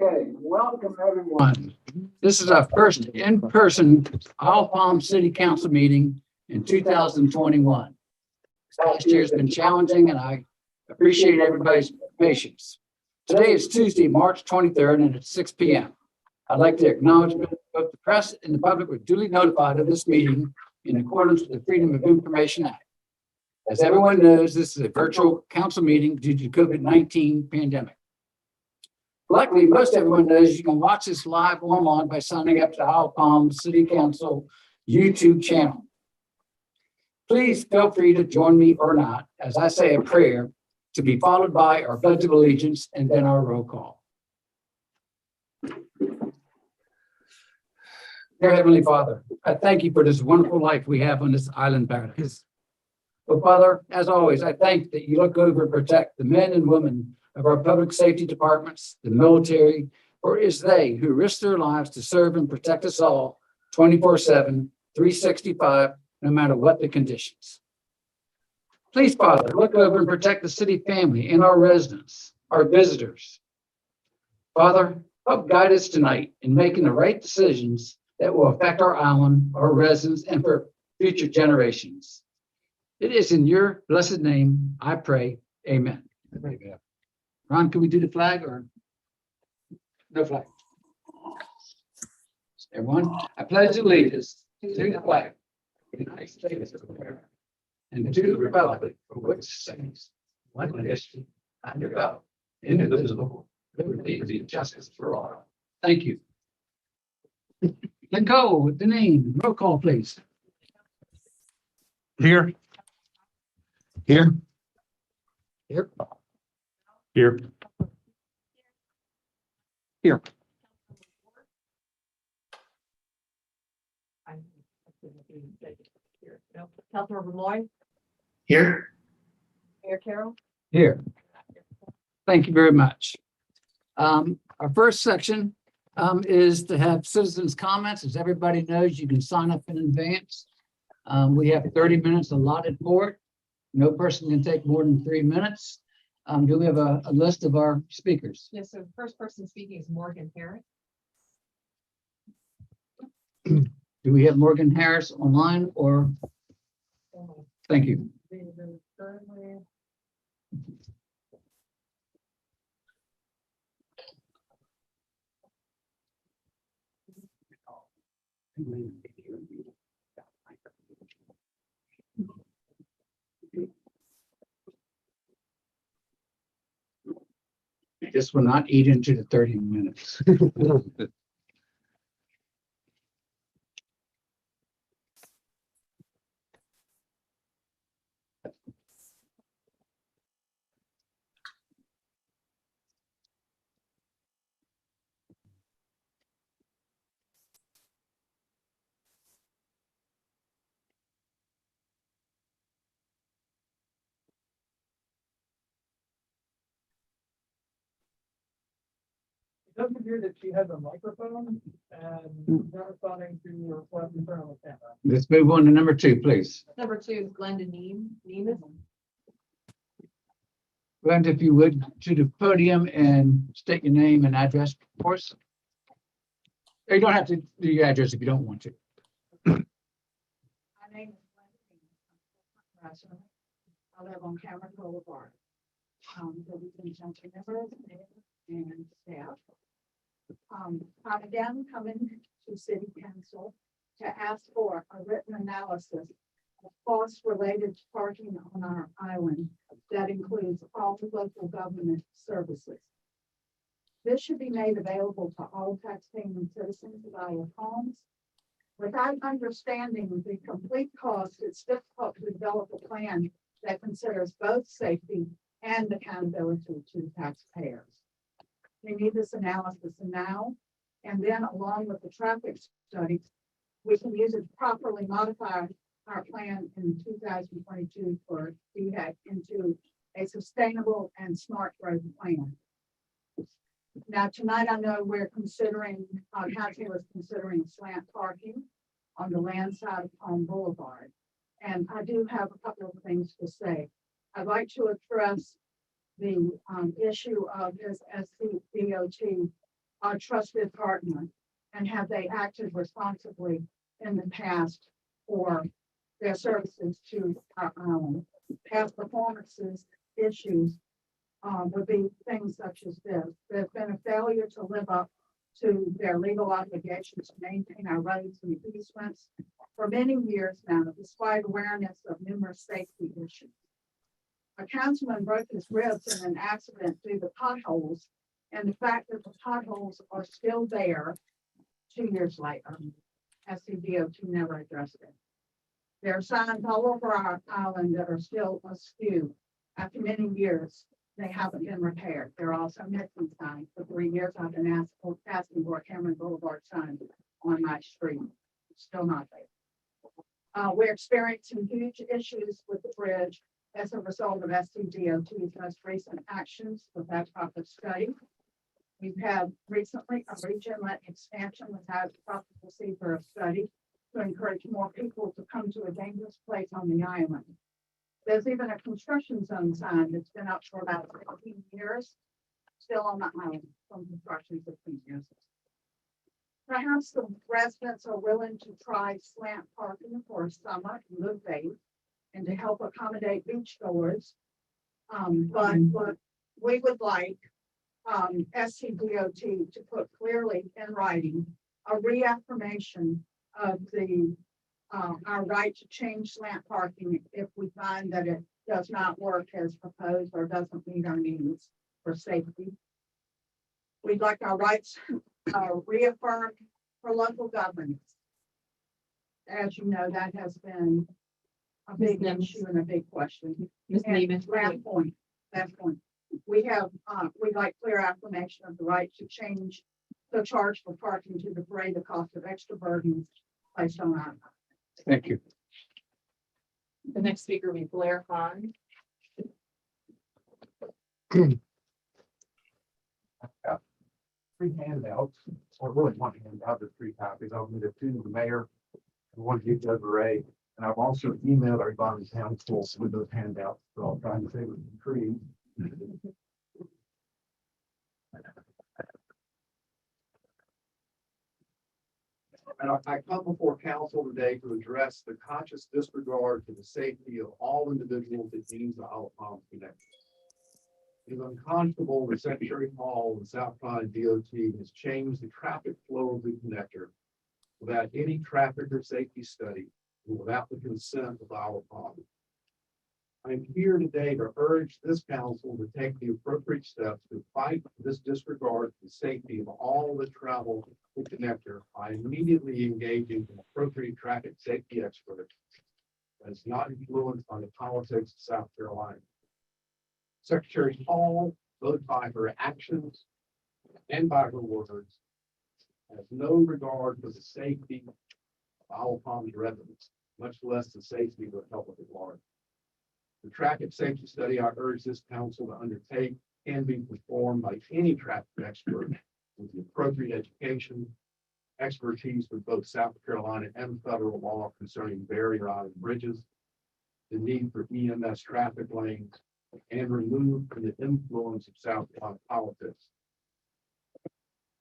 Okay, welcome everyone. This is our first in-person Isle Palm City Council meeting in 2021. Last year's been challenging and I appreciate everybody's patience. Today is Tuesday, March 23rd, and it's 6 p.m. I'd like to acknowledge both the press and the public were duly notified of this meeting in accordance with the Freedom of Information Act. As everyone knows, this is a virtual council meeting due to the COVID-19 pandemic. Luckily, most everyone knows you can watch this live online by signing up to the Isle Palm City Council YouTube channel. Please feel free to join me or not as I say a prayer to be followed by our Pledge of Allegiance and then our roll call. Dear Heavenly Father, I thank you for this wonderful life we have on this island paradise. But Father, as always, I thank that you look over and protect the men and women of our public safety departments, the military, for it is they who risk their lives to serve and protect us all 24/7, 365, no matter what the conditions. Please, Father, look over and protect the city family and our residents, our visitors. Father, help guide us tonight in making the right decisions that will affect our island, our residents, and for future generations. It is in your blessed name I pray. Amen. Amen. Ron, can we do the flag or no flag? Everyone, I pledge allegiance to the flag of the United States of America and to the republic for which it stands, one nation, under God, indivisible, with liberty and justice for all. Thank you. Then go with the name. Roll call, please. Here. Here. Here. Here. Here. Councilmember Moy, Here. Mayor Carroll. Here. Thank you very much. Our first section is to have citizens' comments. As everybody knows, you can sign up in advance. We have 30 minutes allotted for it. No person can take more than 3 minutes. Do we have a list of our speakers? Yes, so the first person speaking is Morgan Harris. Do we have Morgan Harris online or? Thank you. This will not eat into the 30 minutes. It doesn't appear that she has a microphone and not responding to your request in front of the camera. Let's move on to number 2, please. Number 2 is Glenda Nemes. Glenda, if you would, to the podium and state your name and address, of course. You don't have to do your address if you don't want to. My name is Glenda Nemes. I live on Cameron Boulevard. Representing council members and staff. I'm again coming to City Council to ask for a written analysis of costs related to parking on our island that includes all the local government services. This should be made available to all taxpaying citizens of Isle Palms. Without understanding the complete cost, it's difficult to develop a plan that considers both safety and accountability to taxpayers. We need this analysis now, and then along with the traffic studies, we can use it to properly modify our plan in 2022 for DHEC into a sustainable and smart growth plan. Now, tonight, I know we're considering, council is considering slant parking on the land side of Palm Boulevard. And I do have a couple of things to say. I'd like to address the issue of this SCDOT a trusted partner? And have they acted responsibly in the past for their services to our island? Past performances, issues, would be things such as this. There's been a failure to live up to their legal obligations to maintain our roads and easements for many years now, despite awareness of numerous safety issues. A councilman broke his ribs in an accident due to potholes, and the fact that the potholes are still there 2 years later, SCDOT never addressed it. There are signs all over our island that are still askew after many years. They haven't been repaired. There are also missing signs. For 3 years, I've been asking for a Cameron Boulevard sign on my street. It's still not there. We're experiencing huge issues with the bridge as a result of SCDOT's most recent actions with that proper study. We've had recently a region-led expansion without proper procedure of study to encourage more people to come to a dangerous place on the island. There's even a construction zone sign that's been up for about 15 years, still on the island from construction 15 years. Perhaps the residents are willing to try slant parking for a summer in good faith and to help accommodate beachgoers. But we would like SCDOT to put clearly in writing a reaffirmation of the our right to change slant parking if we find that it does not work as proposed or doesn't meet our needs for safety. We'd like our rights reaffirmed for local governments. As you know, that has been a big issue and a big question. Ms. And Neiman. last point, we have, we'd like clear affirmation of the right to change the charge for parking to defray the cost of extra burdens placed on our. Thank you. The next speaker will be Blair Hahn. Three handouts, or really one handout, there's three copies. I'll give it to the mayor and one to you, Judge Ray. And I've also emailed everybody in council with those handouts, so I'll try and save it from trees. And I come before council today to address the conscious disregard for the safety of all individuals that use the Isle of Palm Connector. It is unconscionable that Secretary Hall and South Carolina DOT has changed the traffic flow of the connector without any traffic or safety study and without the consent of the Isle of Palm. I am here today to urge this council to take the appropriate steps to fight this disregard for the safety of all that travel the connector by immediately engaging an appropriate traffic safety expert that is not influenced by the politics of South Carolina. Secretary Hall, both by her actions and by her words, has no regard for the safety of Isle of Palm's residents, much less the safety of the public at large. The traffic safety study I urge this council to undertake can be performed by any traffic expert with the appropriate education, expertise with both South Carolina and federal law concerning barrier island bridges, the need for EMS traffic lanes, and remove from the influence of South Carolina politics.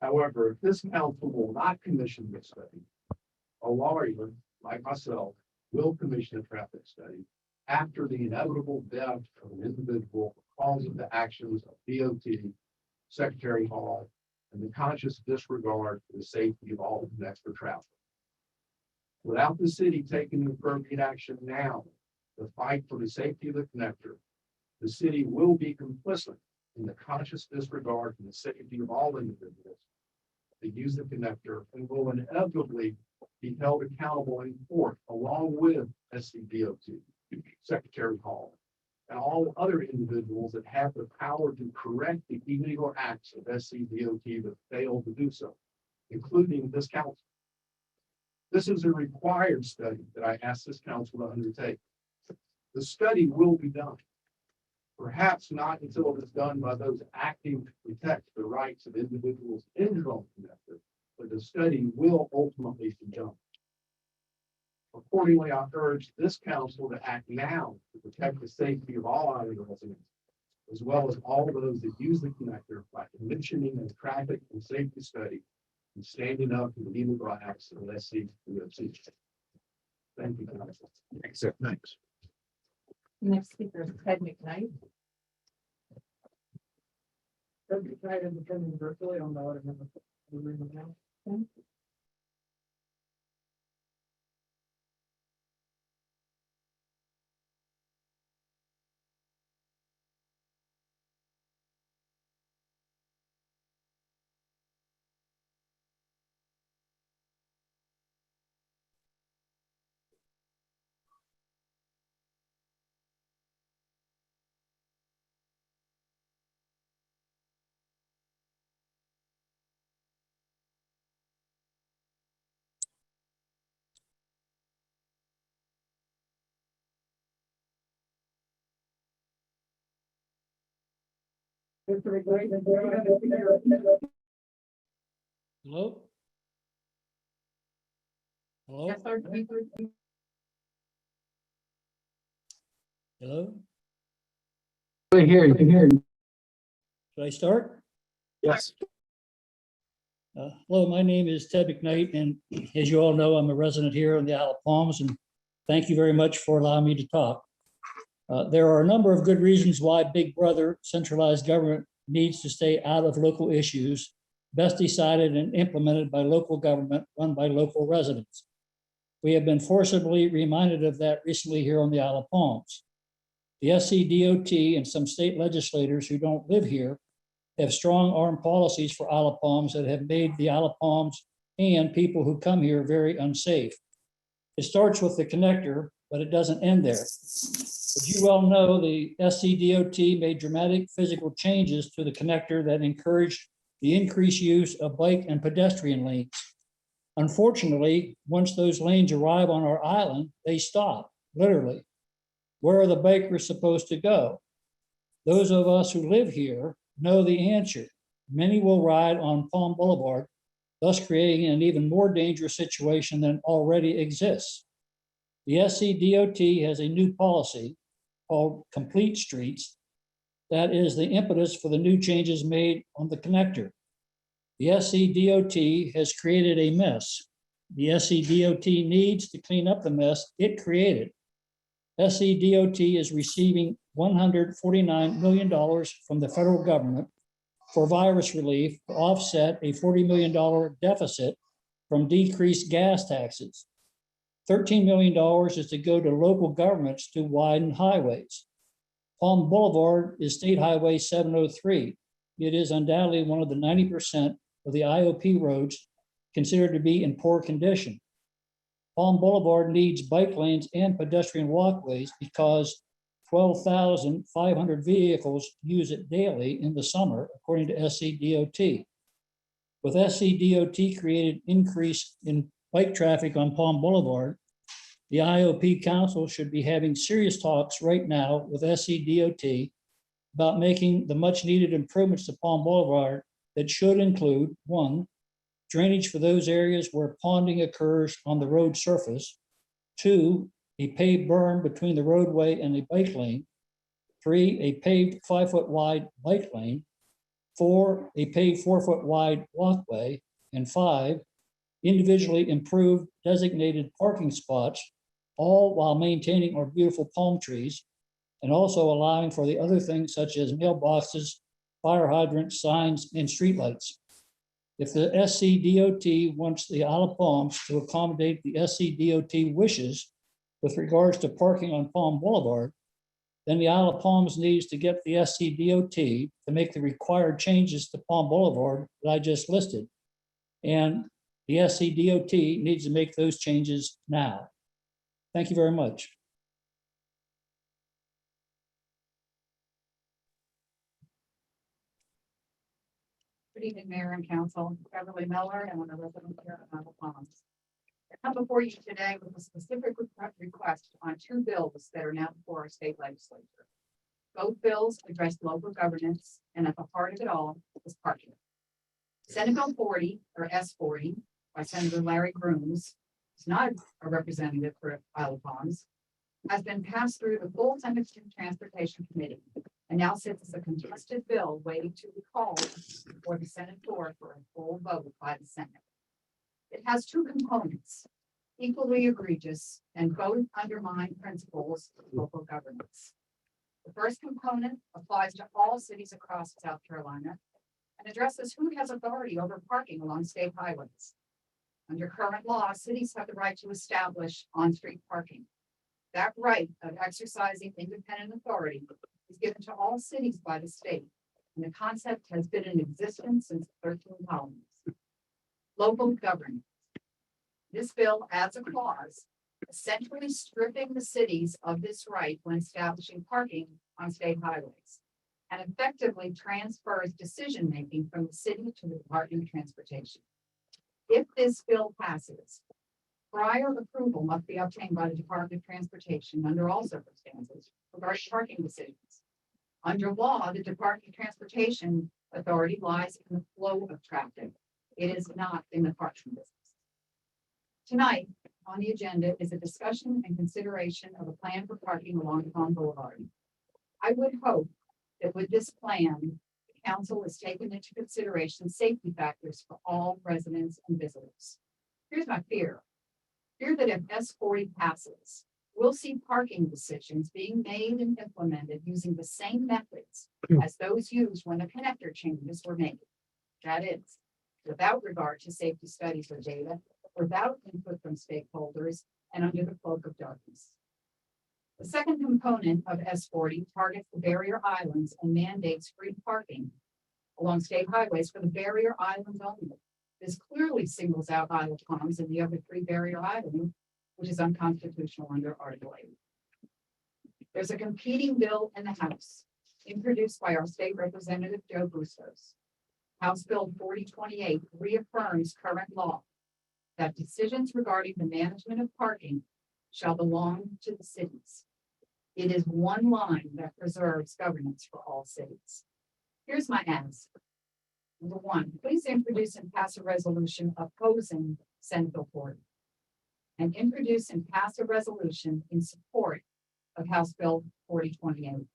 However, if this council will not commission this study, a lawyer like myself will commission a traffic study after the inevitable death of an individual because of the actions of DOT, Secretary Hall, and the conscious disregard for the safety of all the extra traffic. Without the city taking the appropriate action now to fight for the safety of the connector, the city will be complicit in the conscious disregard for the safety of all individuals that use the connector and will inevitably be held accountable in court along with SCDOT, Secretary Hall, and all other individuals that have the power to correct the illegal acts of SCDOT that failed to do so, including this council. This is a required study that I asked this council to undertake. The study will be done. Perhaps not until it is done by those acting to protect the rights of individuals injured on the connector, but the study will ultimately be done. Accordingly, I urge this council to act now to protect the safety of all island residents as well as all those that use the connector by mentioning a traffic and safety study and standing up to the legal rights of SCDOT. Thank you, council. Thanks, sir. Thanks. Next speaker is Ted McKnight. Can I independent virtually on the other hand? Hello? Hello? Yes, sir. Hello? We're here, you're here. Should I start? Yes. Hello, my name is Ted McKnight, and as you all know, I'm a resident here in the Isle of Palms, and thank you very much for allowing me to talk. There are a number of good reasons why Big Brother centralized government needs to stay out of local issues, best decided and implemented by local government run by local residents. We have been forcibly reminded of that recently here on the Isle of Palms. The SCDOT and some state legislators who don't live here have strong armed policies for Isle of Palms that have made the Isle of Palms and people who come here very unsafe. It starts with the connector, but it doesn't end there. As you well know, the SCDOT made dramatic physical changes to the connector that encouraged the increased use of bike and pedestrian lanes. Unfortunately, once those lanes arrive on our island, they stop, literally. Where are the bikers supposed to go? Those of us who live here know the answer. Many will ride on Palm Boulevard, thus creating an even more dangerous situation than already exists. The SCDOT has a new policy called Complete Streets that is the impetus for the new changes made on the connector. The SCDOT has created a mess. The SCDOT needs to clean up the mess it created. SCDOT is receiving $149 million from the federal government for virus relief to offset a $40 million deficit from decreased gas taxes. $13 million is to go to local governments to widen highways. Palm Boulevard is State Highway 703. It is undoubtedly one of the 90% of the IOP roads considered to be in poor condition. Palm Boulevard needs bike lanes and pedestrian walkways because 12,500 vehicles use it daily in the summer, according to SCDOT. With SCDOT created increase in bike traffic on Palm Boulevard, the IOP Council should be having serious talks right now with SCDOT about making the much needed improvements to Palm Boulevard that should include: 1, drainage for those areas where ponding occurs on the road surface; 2, a paved berm between the roadway and the bike lane; 3, a paved 5-foot wide bike lane; 4, a paved 4-foot wide walkway; and 5, individually improved designated parking spots, all while maintaining our beautiful palm trees and also allowing for the other things such as mailboxes, fire hydrants, signs, and streetlights. If the SCDOT wants the Isle of Palms to accommodate the SCDOT wishes with regards to parking on Palm Boulevard, then the Isle of Palms needs to get the SCDOT to make the required changes to Palm Boulevard that I just listed. And the SCDOT needs to make those changes now. Thank you very much. Good evening, Mayor and Council. Beverly Miller, and I'm a resident here in Isle of Palms. I come before you today with a specific request on 2 bills that are now before our state legislature. Both bills address local governance, and at the heart of it all is parking. Senate Bill 40, or S40, by Senator Larry Grooms, who's not a representative for Isle of Palms, has been passed through the full Senate Transportation Committee and now sits as a contested bill waiting to be called before the Senate floor for a full vote by the Senate. It has two components, equally egregious, and both undermine principles of local governance. The first component applies to all cities across South Carolina and addresses who has authority over parking along state highways. Under current law, cities have the right to establish on-street parking. That right of exercising independent authority is given to all cities by the state, and the concept has been in existence since the 13 colonies. Local governance. This bill adds a clause essentially stripping the cities of this right when establishing parking on state highways, and effectively transfers decision-making from the city to the Department of Transportation. If this bill passes, prior approval must be obtained by the Department of Transportation under all circumstances regarding parking decisions. Under law, the Department of Transportation authority lies in the flow of traffic. It is not in the parking business. Tonight on the agenda is a discussion and consideration of a plan for parking along Palm Boulevard. I would hope that with this plan, the council has taken into consideration safety factors for all residents and visitors. Here's my fear. Fear that if S40 passes, we'll see parking decisions being made and implemented using the same methods as those used when the connector changes were made. That is, without regard to safety studies or data, without input from stakeholders, and under the cloak of darkness. The second component of S40 targets the barrier islands and mandates free parking along state highways for the barrier islands only. This clearly singles out Isle of Palms and the other three barrier islands, which is unconstitutional under Article 8. There's a competing bill in the House, introduced by our state representative, Joe Bustos. House Bill 4028 reaffirms current law that decisions regarding the management of parking shall belong to the cities. It is one line that preserves governance for all cities. Here's my ask. Number one, please introduce and pass a resolution opposing Senate Bill 40. And introduce and pass a resolution in support of House Bill 4028.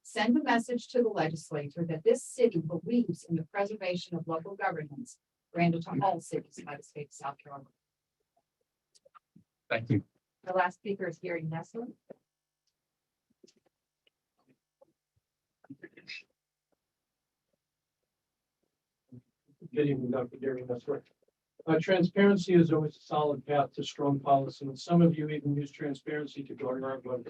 Send a message to the legislature that this city believes in the preservation of local governance granted to all cities by the state of South Carolina. Thank you. The last speaker is Gary Nessler. Good evening, Dr. Gary. That's right. Transparency is always a solid path to strong policy, and some of you even use transparency to garner our vote.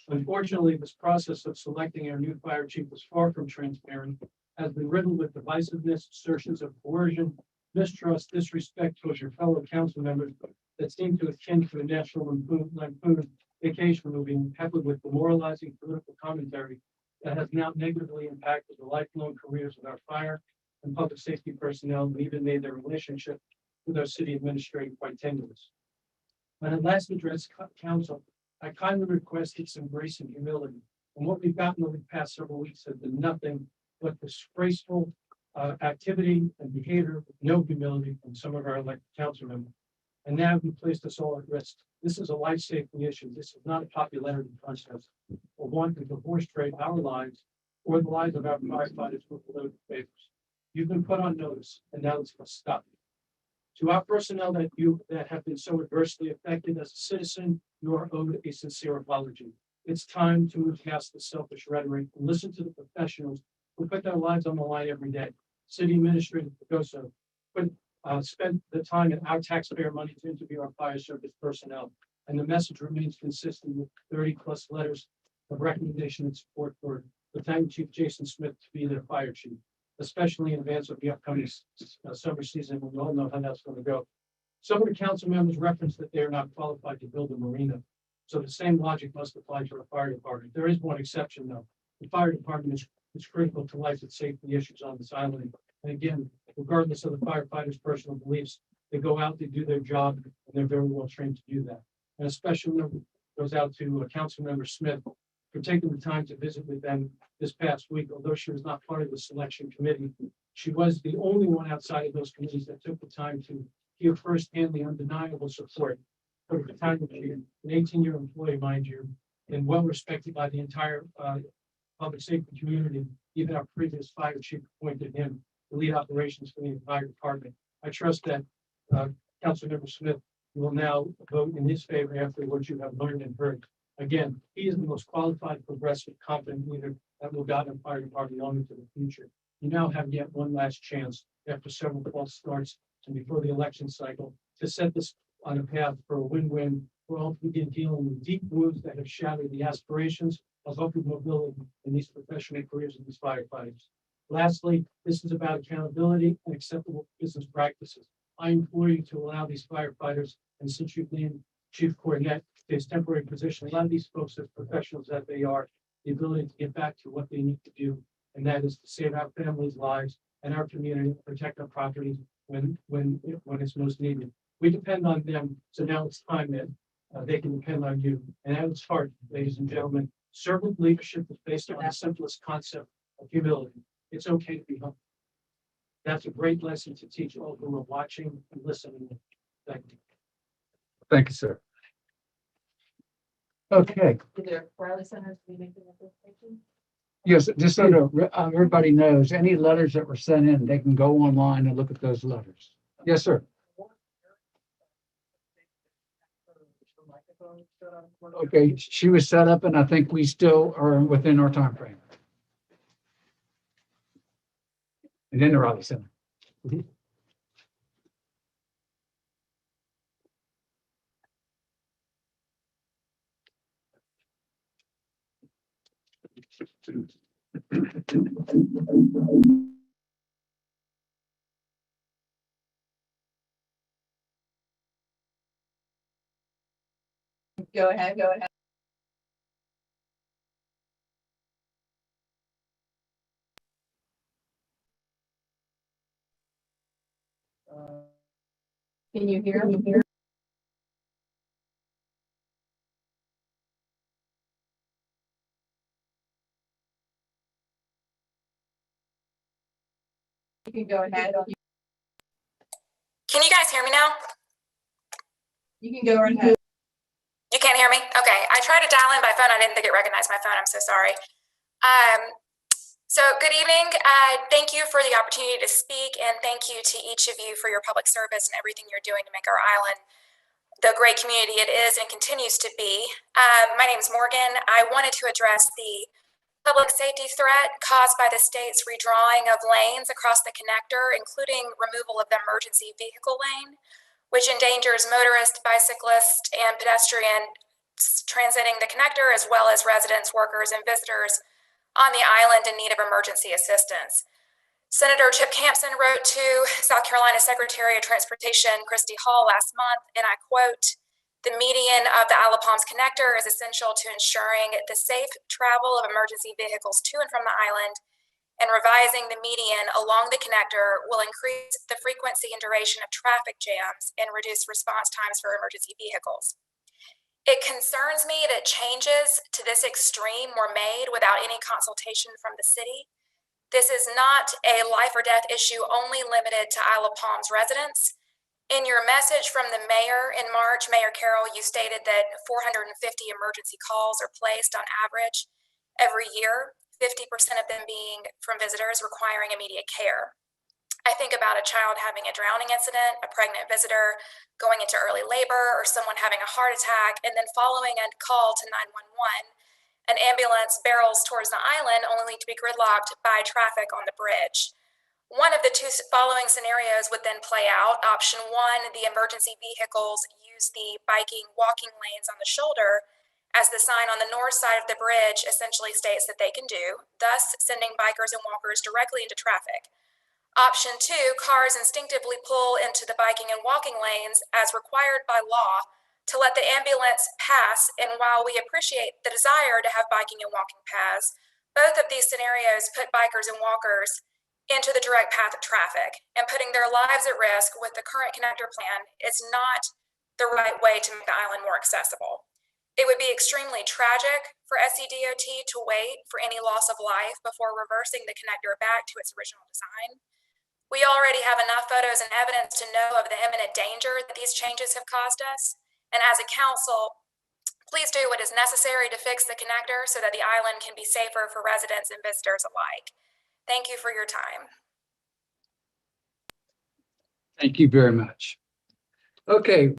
Unfortunately, this process of selecting our new fire chief was far from transparent, has been riddled with divisiveness, assertions of coercion, mistrust, disrespect towards your fellow council members that seem to akin to a national lampoon vacation movie, peppered with demoralizing political commentary that has now negatively impacted the lifelong careers of our fire and public safety personnel, and even made their relationship with our city administrator quite tenuous. When I last addressed council, I kindly requested some grace and humility, and what we've gotten over the past several weeks has been nothing but disgraceful activity and behavior with no humility from some of our elected council members. And now we placed us all at risk. This is a life safety issue. This is not a popularity contest or wanting to horse trade our lives or the lives of our firefighters with political favors. You've been put on notice, and now it's going to stop. To our personnel that have been so adversely affected as a citizen, you are owed a sincere apology. It's time to move past the selfish rhetoric and listen to the professionals who put their lives on the line every day. City Administrator Pagoso spent the time and our taxpayer money to interview our fire service personnel, and the message remains consistent with 30+ letters of recommendation and support for Lieutenant Chief Jason Smith to be their fire chief, especially in advance of the upcoming summer season. We all know how that's going to go. Some of the council members referenced that they are not qualified to build a marina. So the same logic must apply to the fire department. There is one exception though. The fire department is critical to life and safety issues on this island. And again, regardless of the firefighters' personal beliefs, they go out, they do their job, and they're very well trained to do that. And a special note goes out to Councilmember Smith for taking the time to visit with them this past week. Although she was not part of the selection committee, she was the only one outside of those committees that took the time to hear firsthand the undeniable support for the battalion chief, an 18-year employee, mind you, and well respected by the entire public safety community. Even our previous fire chief appointed him to lead operations for the entire department. I trust that Councilmember Smith will now vote in his favor after what you have learned and heard. Again, he is the most qualified, progressive, competent leader that will guide our fire department on into the future. You now have yet one last chance after several false starts and before the election cycle to set this on a path for a win-win. We're all begin dealing with deep wounds that have shattered the aspirations of upward mobility in these professional careers of these firefighters. Lastly, this is about accountability and acceptable business practices. I implore you to allow these firefighters, and since you've named Chief Cornett to his temporary position, allow these folks as professionals that they are, the ability to get back to what they need to do, and that is to save our families' lives and our community, protect our properties when it's most needed. We depend on them, so now it's time that they can depend on you. And at its heart, ladies and gentlemen, servant leadership is based on the simplest concept of humility. It's okay to be humble. That's a great lesson to teach all who are watching and listening. Thank you. Thank you, sir. Okay, Is there Riley Centers to be making a presentation? yes, just so that everybody knows, any letters that were sent in, they can go online and look at those letters. Yes, sir. Okay, she was set up and I think we still are within our time frame. And then the Raleigh Center. Go ahead, go ahead. Can you hear? You can go ahead. Can you guys hear me now? You can go right ahead. You can't hear me? Okay. I tried to dial in by phone. I didn't think it recognized my phone. I'm so sorry. So good evening. Thank you for the opportunity to speak, and thank you to each of you for your public service and everything you're doing to make our island the great community it is and continues to be. My name is Morgan. I wanted to address the public safety threat caused by the state's redrawing of lanes across the connector, including removal of the emergency vehicle lane, which endangers motorists, bicyclists, and pedestrians transiting the connector, as well as residents, workers, and visitors on the island in need of emergency assistance. Senator Chip Campson wrote to South Carolina Secretary of Transportation Christy Hall last month, and I quote, "The median of the Isle of Palms connector is essential to ensuring the safe travel of emergency vehicles to and from the island, and revising the median along the connector will increase the frequency and duration of traffic jams and reduce response times for emergency vehicles. It concerns me that changes to this extreme were made without any consultation from the city. This is not a life or death issue only limited to Isle of Palms residents. In your message from the mayor in March, Mayor Carroll, you stated that 450 emergency calls are placed on average every year, 50% of them being from visitors requiring immediate care. I think about a child having a drowning incident, a pregnant visitor going into early labor, or someone having a heart attack, and then following a call to 911, an ambulance barrels towards the island only to be gridlocked by traffic on the bridge. One of the two following scenarios would then play out. Option one, the emergency vehicles use the biking, walking lanes on the shoulder, as the sign on the north side of the bridge essentially states that they can do, thus sending bikers and walkers directly into traffic. Option two, cars instinctively pull into the biking and walking lanes as required by law to let the ambulance pass, and while we appreciate the desire to have biking and walking paths, both of these scenarios put bikers and walkers into the direct path of traffic, and putting their lives at risk with the current connector plan is not the right way to make the island more accessible. It would be extremely tragic for SCDOT to wait for any loss of life before reversing the connector back to its original design. We already have enough photos and evidence to know of the imminent danger that these changes have caused us. And as a council, Please do what is necessary to fix the connector so that the island can be safer for residents and visitors alike. Thank you for your time. Thank you very much. Okay.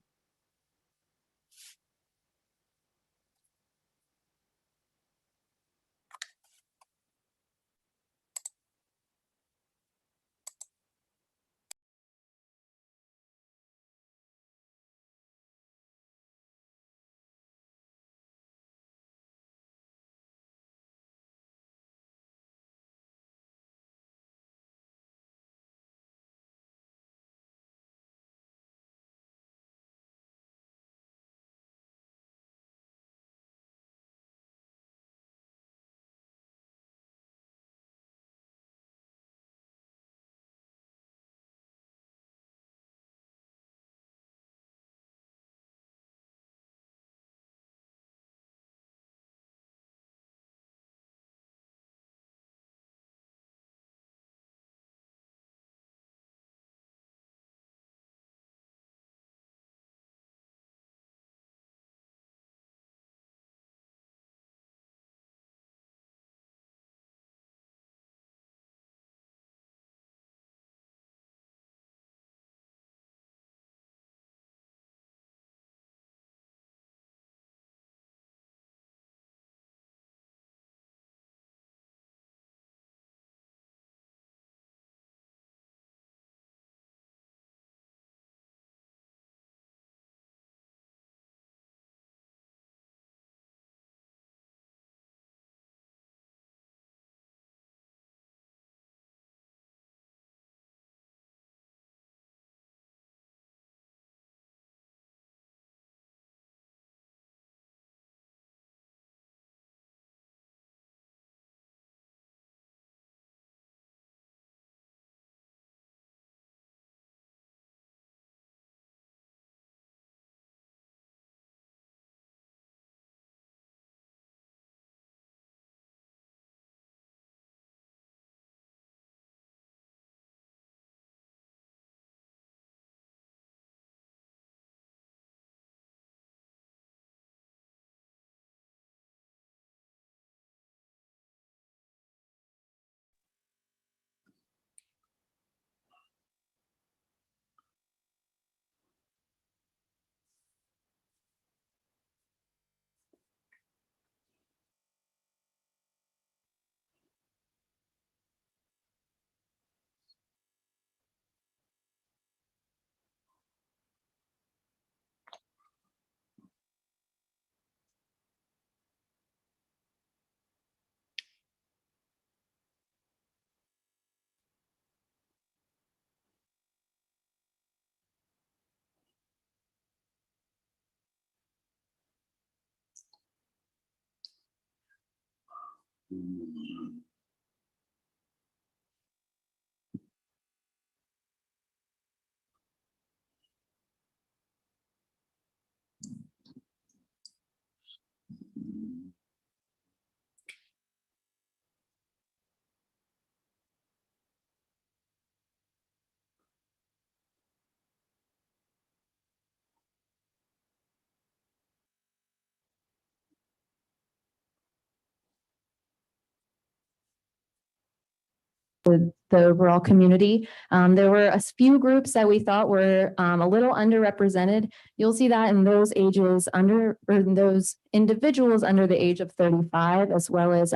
the overall community. There were a few groups that we thought were a little underrepresented. You'll see that in those ages under, or in those individuals under the age of 35, as well as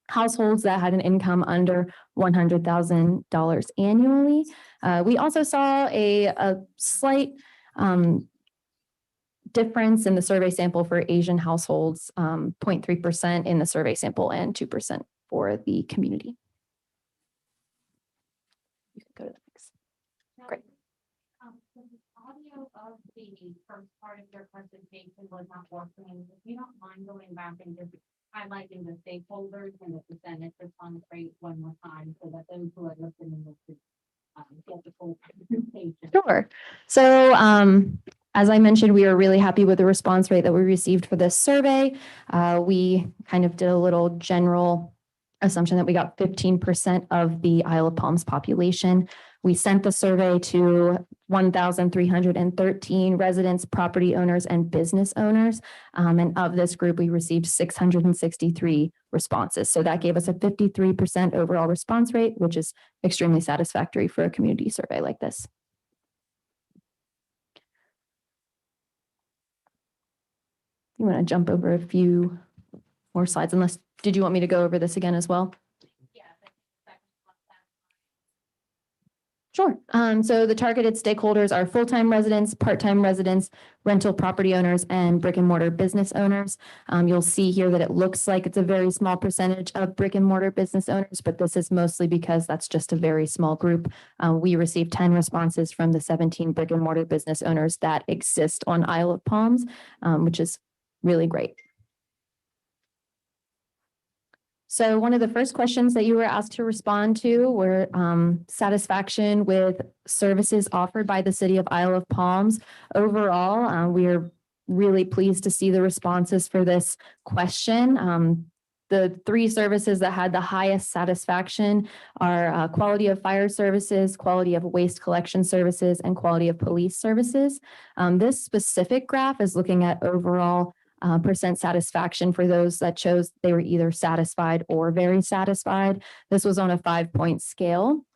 households that had an income under $100,000 annually. We also saw a slight difference in the survey sample for Asian households, 0.3% in the survey sample and 2% for the community. You can go to the next. Great. The audio of the first part of your presentation was not working. If you don't mind going back and just highlighting the stakeholders and the percentage response rate one more time so that those who are listening will get the full presentation. Sure. So as I mentioned, we are really happy with the response rate that we received for this survey. We kind of did a little general assumption that we got 15% of the Isle of Palms population We sent the survey to 1,313 residents, property owners, and business owners. And of this group, we received 663 responses. So that gave us a 53% overall response rate, which is extremely satisfactory for a community survey like this. You want to jump over a few more slides, unless, did you want me to go over this again as well? Sure. So the targeted stakeholders are full-time residents, part-time residents, rental property owners, and brick and mortar business owners. You'll see here that it looks like it's a very small percentage of brick and mortar business owners, but this is mostly because that's just a very small group. We received 10 responses from the 17 brick and mortar business owners that exist on Isle of Palms, which is really great. So one of the first questions that you were asked to respond to were satisfaction with services offered by the city of Isle of Palms. Overall, we are really pleased to see the responses for this question. The three services that had the highest satisfaction are quality of fire services, quality of waste collection services, and quality of police services. This specific graph is looking at overall percent satisfaction for those that chose they were either satisfied or very satisfied. This was on a 5-point scale.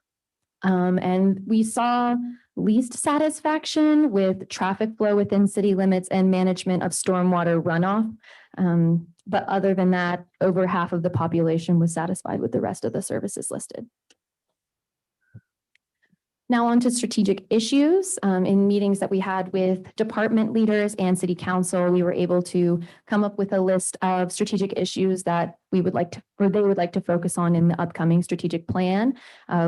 And we saw least satisfaction with traffic flow within city limits and management of stormwater runoff. But other than that, over half of the population was satisfied with the rest of the services listed. Now on to strategic issues. In meetings that we had with department leaders and city council, we were able to come up with a list of strategic issues that we would like to, or they would like to focus on in the upcoming strategic plan.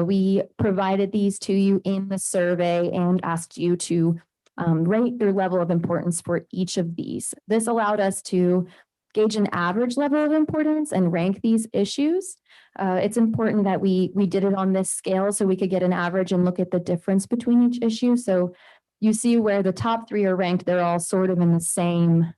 We provided these to you in the survey and asked you to rate your level of importance for each of these. This allowed us to gauge an average level of importance and rank these issues. It's important that we did it on this scale so we could get an average and look at the difference between each issue. So you see where the top three are ranked, they're all sort of in the same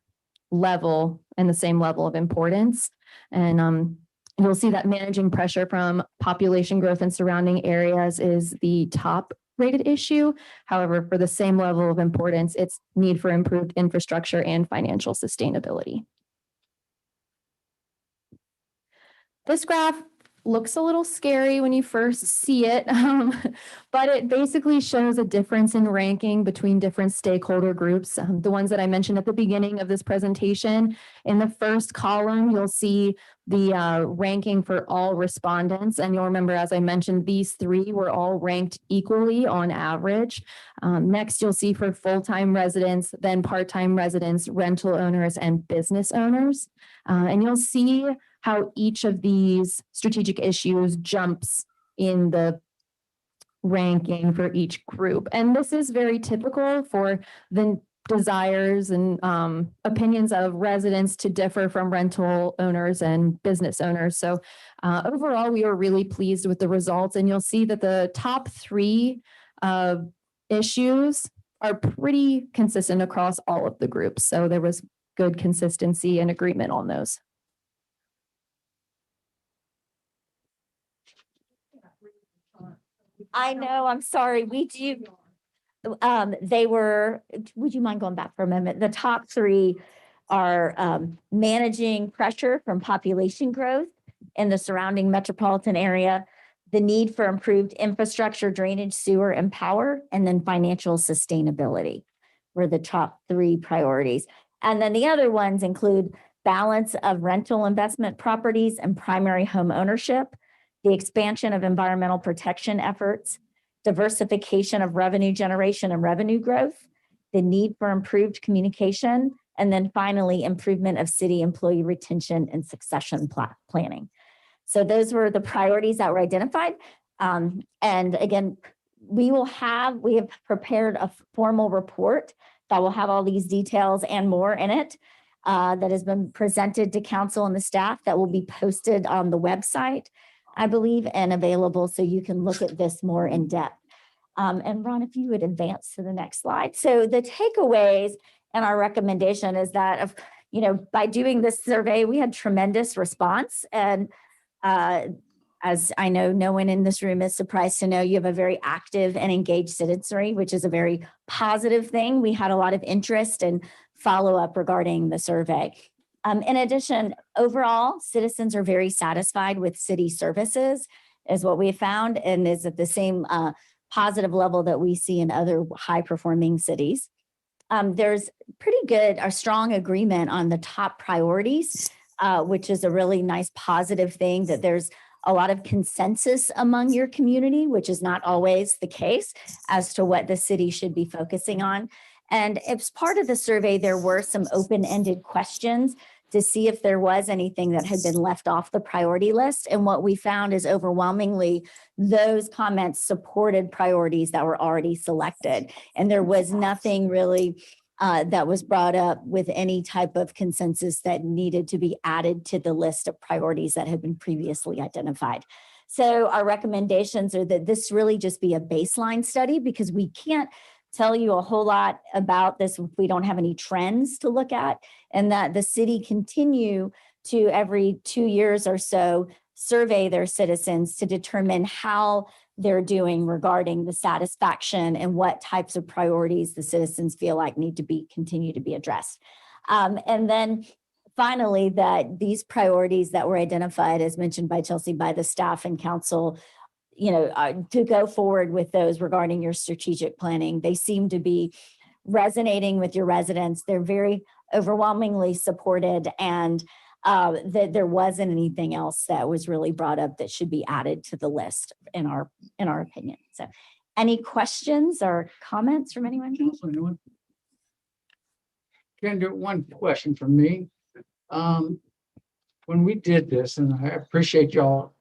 level and the same level of importance. And you'll see that managing pressure from population growth in surrounding areas is the top rated issue. However, for the same level of importance, it's need for improved infrastructure and financial sustainability. This graph looks a little scary when you first see it, but it basically shows a difference in ranking between different stakeholder groups. The ones that I mentioned at the beginning of this presentation. In the first column, you'll see the ranking for all respondents. And you'll remember, as I mentioned, these three were all ranked equally on average. Next, you'll see for full-time residents, then part-time residents, rental owners, and business owners. And you'll see how each of these strategic issues jumps in the ranking for each group. And this is very typical for the desires and opinions of residents to differ from rental owners and business owners. So overall, we are really pleased with the results. And you'll see that the top three issues are pretty consistent across all of the groups. So there was good consistency and agreement on those. I know, I'm sorry, we do. They were, would you mind going back for a moment? The top three are managing pressure from population growth in the surrounding metropolitan area, the need for improved infrastructure, drainage, sewer, and power, and then financial sustainability were the top three priorities. And then the other ones include balance of rental investment properties and primary home ownership, the expansion of environmental protection efforts, diversification of revenue generation and revenue growth, the need for improved communication, and then finally, improvement of city employee retention and succession planning. So those were the priorities that were identified. And again, we have prepared a formal report that will have all these details and more in it that has been presented to council and the staff that will be posted on the website, I believe, and available so you can look at this more in depth. And Ron, if you would advance to the next slide. So the takeaways and our recommendation is that, by doing this survey, we had tremendous response. And As I know, no one in this room is surprised to know you have a very active and engaged citizenry, which is a very positive thing. We had a lot of interest and follow-up regarding the survey. In addition, overall, citizens are very satisfied with city services, is what we found, and is at the same positive level that we see in other high-performing cities. There's pretty good or strong agreement on the top priorities, which is a really nice positive thing, that there's a lot of consensus among your community, which is not always the case, as to what the city should be focusing on. And as part of the survey, there were some open-ended questions to see if there was anything that had been left off the priority list. And what we found is overwhelmingly those comments supported priorities that were already selected. And there was nothing really that was brought up with any type of consensus that needed to be added to the list of priorities that had been previously identified. So our recommendations are that this really just be a baseline study, because we can't tell you a whole lot about this if we don't have any trends to look at, and that the city continue to every 2 years or so survey their citizens to determine how they're doing regarding the satisfaction and what types of priorities the citizens feel like need to be continue to be addressed. And then finally, that these priorities that were identified, as mentioned by Chelsea, by the staff and council, to go forward with those regarding your strategic planning. They seem to be resonating with your residents. They're very overwhelmingly supported, and that there wasn't anything else that was really brought up that should be added to the list in our opinion. So any questions or comments from anyone? Anyone? Can do one question from me. When we did this, and I appreciate y'all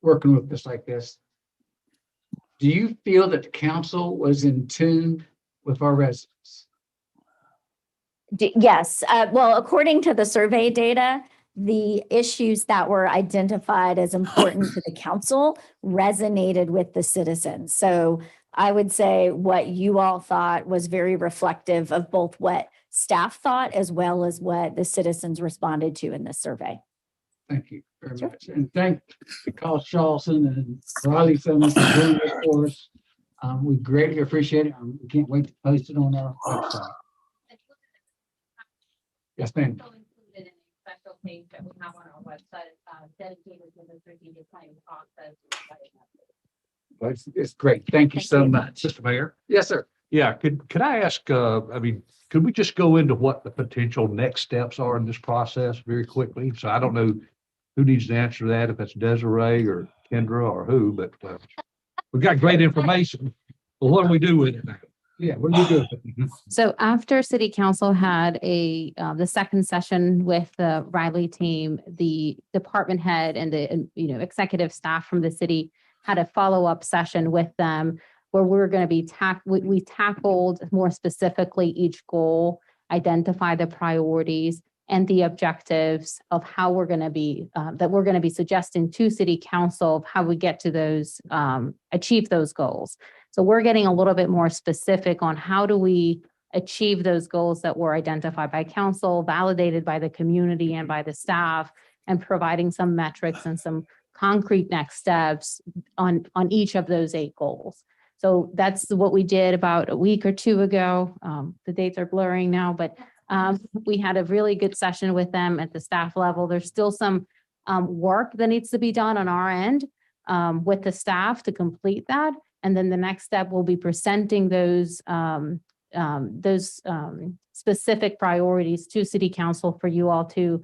working with us like this, do you feel that the council was in tune with our residents? Yes. Well, according to the survey data, the issues that were identified as important to the council resonated with the citizens. So I would say what you all thought was very reflective of both what staff thought as well as what the citizens responded to in this survey. Thank you very much. And thank Carl Charlson and Riley Simmons for doing this for us. We greatly appreciate it. We can't wait to post it on our website. Yes, ma'am. Also included in a special page that we have on our website, dedicated to the strategic planning process. Well, it's great. Thank you so much. Mr. Mayor? Yes, sir. Yeah, could I ask, could we just go into what the potential next steps are in this process very quickly? So I don't know who needs to answer that, if it's Desiree or Kendra or who, but we've got great information. Well, what do we do with it now? Yeah, what do you do? So after City Council had the second session with the Riley team, the department head and the executive staff from the city had a follow-up session with them where we're going to be we tackled more specifically each goal, identify the priorities and the objectives of how we're going to be suggesting to City Council of how we get to those, achieve those goals. So we're getting a little bit more specific on how do we achieve those goals that were identified by council, validated by the community and by the staff, and providing some metrics and some concrete next steps on each of those 8 goals. So that's what we did about a week or 2 ago. The dates are blurring now, but we had a really good session with them at the staff level. There's still some work that needs to be done on our end with the staff to complete that. And then the next step will be presenting those specific priorities to City Council for you all to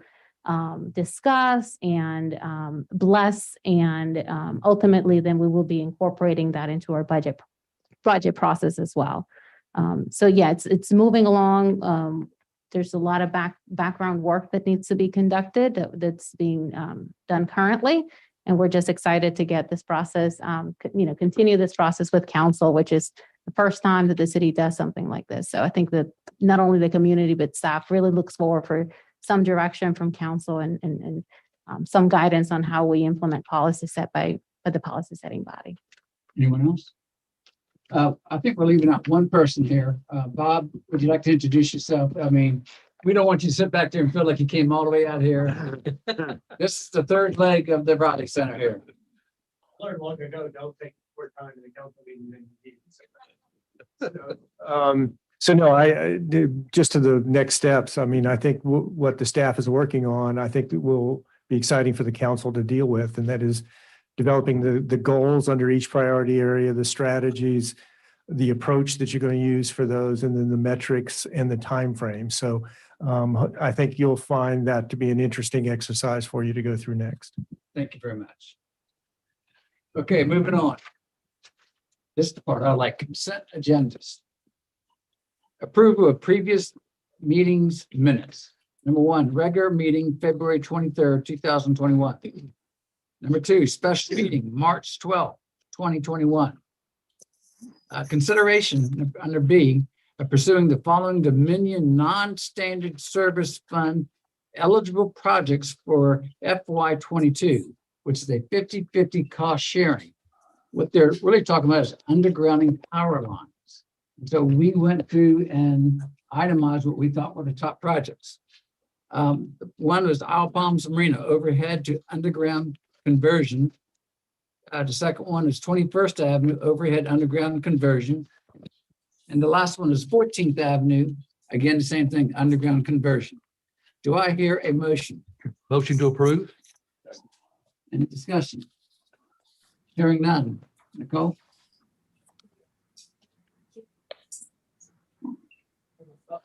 discuss and bless, and ultimately then we will be incorporating that into our budget process as well. So yeah, it's moving along. There's a lot of background work that needs to be conducted that's being done currently. And we're just excited to get this process, continue this process with council, which is the first time that the city does something like this. So I think that not only the community, but staff really looks forward for some direction from council and some guidance on how we implement policy set by the policy setting body. Anyone else? I think we're leaving out one person here. Bob, would you like to introduce yourself? I mean, we don't want you to sit back there and feel like you came all the way out here. This is the third leg of the Raleigh Center here. Learned long ago, don't take more time in the council meeting than you need. So no, just to the next steps, I mean, I think what the staff is working on, I think it will be exciting for the council to deal with, and that is developing the goals under each priority area, the strategies, the approach that you're going to use for those, and then the metrics and the time frame. So I think you'll find that to be an interesting exercise for you to go through next. Thank you very much. Okay, moving on. This is the part I like, consent agendas. Approval of previous meetings minutes. Number one, regular meeting, February 23rd, 2021. Number two, special meeting, March 12th, 2021. Consideration under B of pursuing the following Dominion non-standard service fund eligible projects for FY22, which is a 50-50 cost sharing. What they're really talking about is undergrounding power lines. So we went through and itemized what we thought were the top projects. One was Isle Palms Marina overhead to underground conversion. The second one is 21st Avenue overhead underground conversion. And the last one is 14th Avenue, again, the same thing, underground conversion. Do I hear a motion? Motion to approve? Any discussion? Hearing none. Nicole?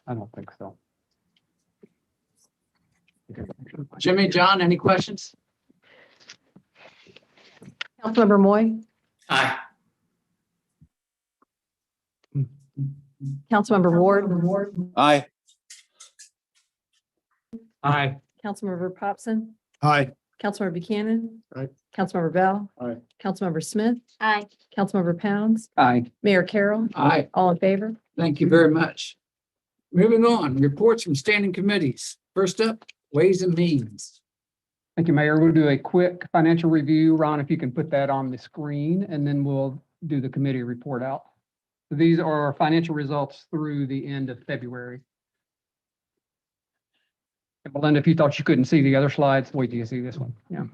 I don't think so. Jimmy, John, any questions? Councilmember Moy, Aye. Councilmember Ward, Aye. Aye. Councilmember Popson, Hi. Councilmember Buchanan. Aye. Councilmember Bell. Aye. Councilmember Smith, Aye. Councilmember Pounds, Aye. Mayor Carroll. Aye. All in favor? Thank you very much. Moving on, reports from standing committees. First up, Ways and Means. Thank you, Mayor. We'll do a quick financial review. Ron, if you can put that on the screen, and then we'll do the committee report out. So these are our financial results through the end of February. And Belinda, if you thought you couldn't see the other slides, wait till you see this one. Yeah.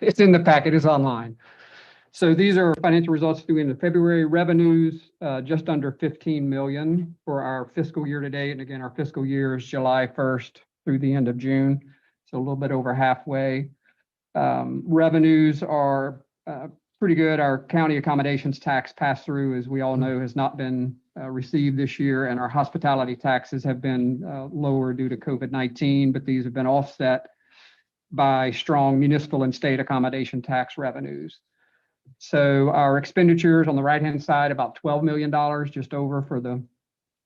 It's in the packet, it's online. So these are financial results through the end of February. Revenues, just under 15 million for our fiscal year to date. And again, our fiscal year is July 1st through the end of June. So a little bit over halfway. Revenues are pretty good. Our county accommodations tax pass-through, as we all know, has not been received this year, and our hospitality taxes have been lower due to COVID-19, but these have been offset by strong municipal and state accommodation tax revenues. So our expenditures on the right-hand side, about $12 million, just over for the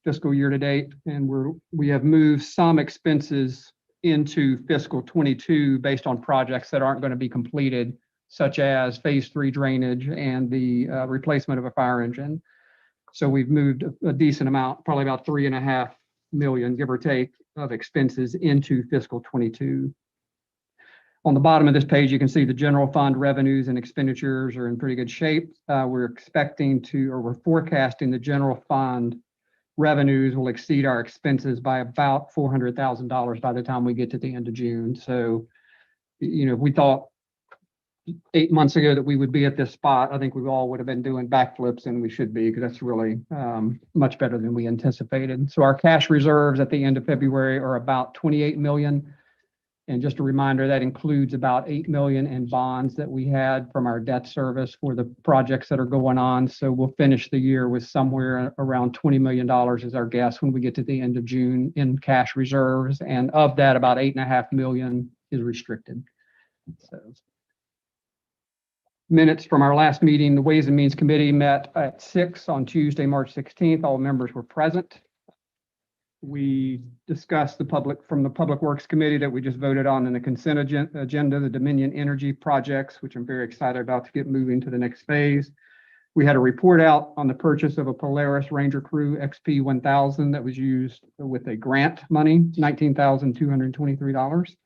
fiscal year to date, and we have moved some expenses into fiscal 22 based on projects that aren't going to be completed, such as phase 3 drainage and the replacement of a fire engine. So we've moved a decent amount, probably about 3.5 million, give or take, of expenses into fiscal 22. On the bottom of this page, you can see the general fund revenues and expenditures are in pretty good shape. We're forecasting the general fund revenues will exceed our expenses by about $400,000 by the time we get to the end of June. So, you know, we thought 8 months ago that we would be at this spot. I think we all would have been doing backflips, and we should be, because that's really much better than we anticipated. So our cash reserves at the end of February are about 28 million. And just a reminder, that includes about 8 million in bonds that we had from our debt service for the projects that are going on. So we'll finish the year with somewhere around $20 million is our guess when we get to the end of June in cash reserves. And of that, about 8.5 million is restricted. So minutes from our last meeting, the Ways and Means Committee met at 6 on Tuesday, March 16th. All members were present. We discussed from the Public Works Committee that we just voted on in the consent agenda, the Dominion Energy projects, which I'm very excited about to get moving to the next phase. We had a report out on the purchase of a Polaris Ranger Crew XP 1000 that was used with a grant money, $19,223.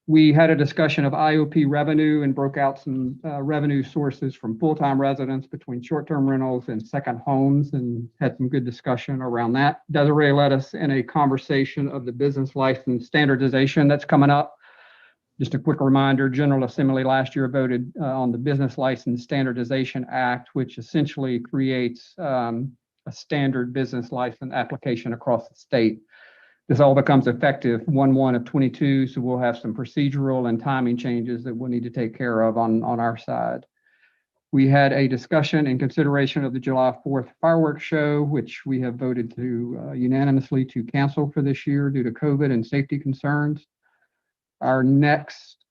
We had a discussion of IOP revenue and broke out some revenue sources from full-time residents between short-term rentals and second homes, and had some good discussion around that. Desiree led us in a conversation of the business license standardization that's coming up. Just a quick reminder, General Assembly last year voted on the Business License Standardization Act, which essentially creates a standard business license application across the state. This all becomes effective 1/1 of 22, so we'll have some procedural and timing changes that we'll need to take care of on our side. We had a discussion and consideration of the July 4th fireworks show, which we have voted to unanimously to cancel for this year due to COVID and safety concerns. Our next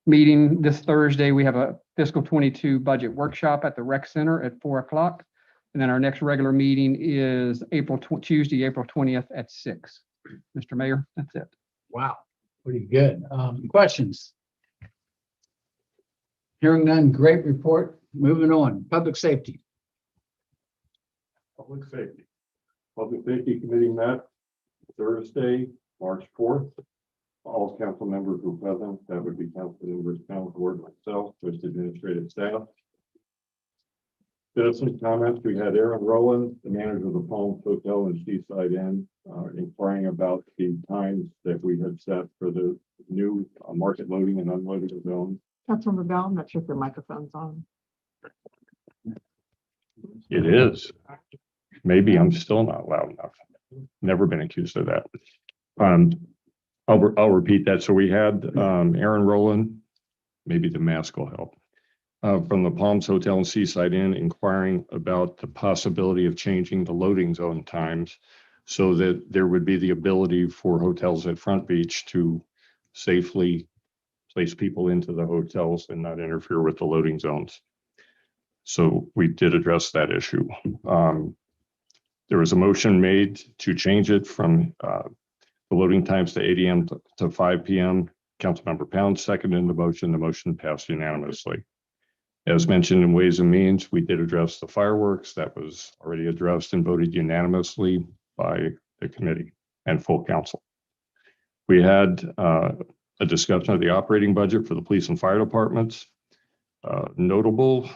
meeting this Thursday, we have a fiscal 22 budget workshop at the rec center at 4 o'clock. And then our next regular meeting is Tuesday, April 20th at 6. Mr. Mayor, that's it. Wow, pretty good. Questions? Hearing none, great report. Moving on, public safety. Public Safety. Public Safety Committee met Thursday, March 4th. All council members were present. That would be Council Members Pound, Ward, myself, just administrative staff. Citizen comments. We had Aaron Rowland, the manager of the Palms Hotel and Seaside Inn, inquiring about the times that we had set for the new market loading and unloading zone. Councilmember Bell, I'm not sure if your microphone's on. It is. Maybe I'm still not loud enough. Never been accused of that. I'll repeat that. So we had Aaron Rowland, maybe the mask will help, from the Palms Hotel and Seaside Inn inquiring about the possibility of changing the loading zone times so that there would be the ability for hotels at Front Beach to safely place people into the hotels and not interfere with the loading zones. So we did address that issue. There was a motion made to change it from the loading times to 8 a.m. to 5 p.m. Councilmember Pound seconded the motion. The motion passed unanimously. As mentioned in Ways and Means, we did address the fireworks. That was already addressed and voted unanimously by the committee and full council. We had a discussion of the operating budget for the police and fire departments. Notable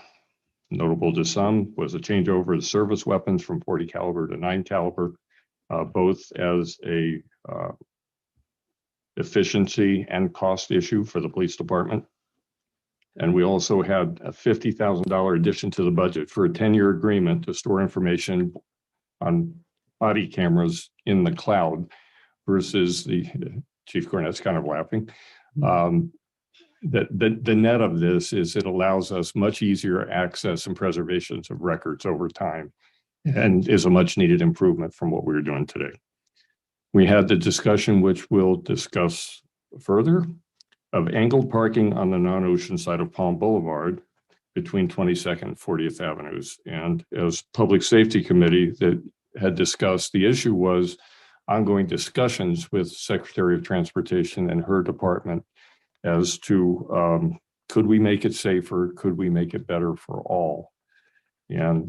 to some was a changeover of service weapons from 40 caliber to 9 caliber, both as a efficiency and cost issue for the police department. And we also had a $50,000 addition to the budget for a 10-year agreement to store information on body cameras in the cloud versus the Chief Cornette's kind of laughing. The net of this is it allows us much easier access and preservations of records over time and is a much needed improvement from what we were doing today. We had the discussion, which we'll discuss further, of angled parking on the non-ocean side of Palm Boulevard between 22nd and 40th Avenues. And as Public Safety Committee that had discussed, the issue was ongoing discussions with Secretary of Transportation and her department as to could we make it safer? Could we make it better for all? And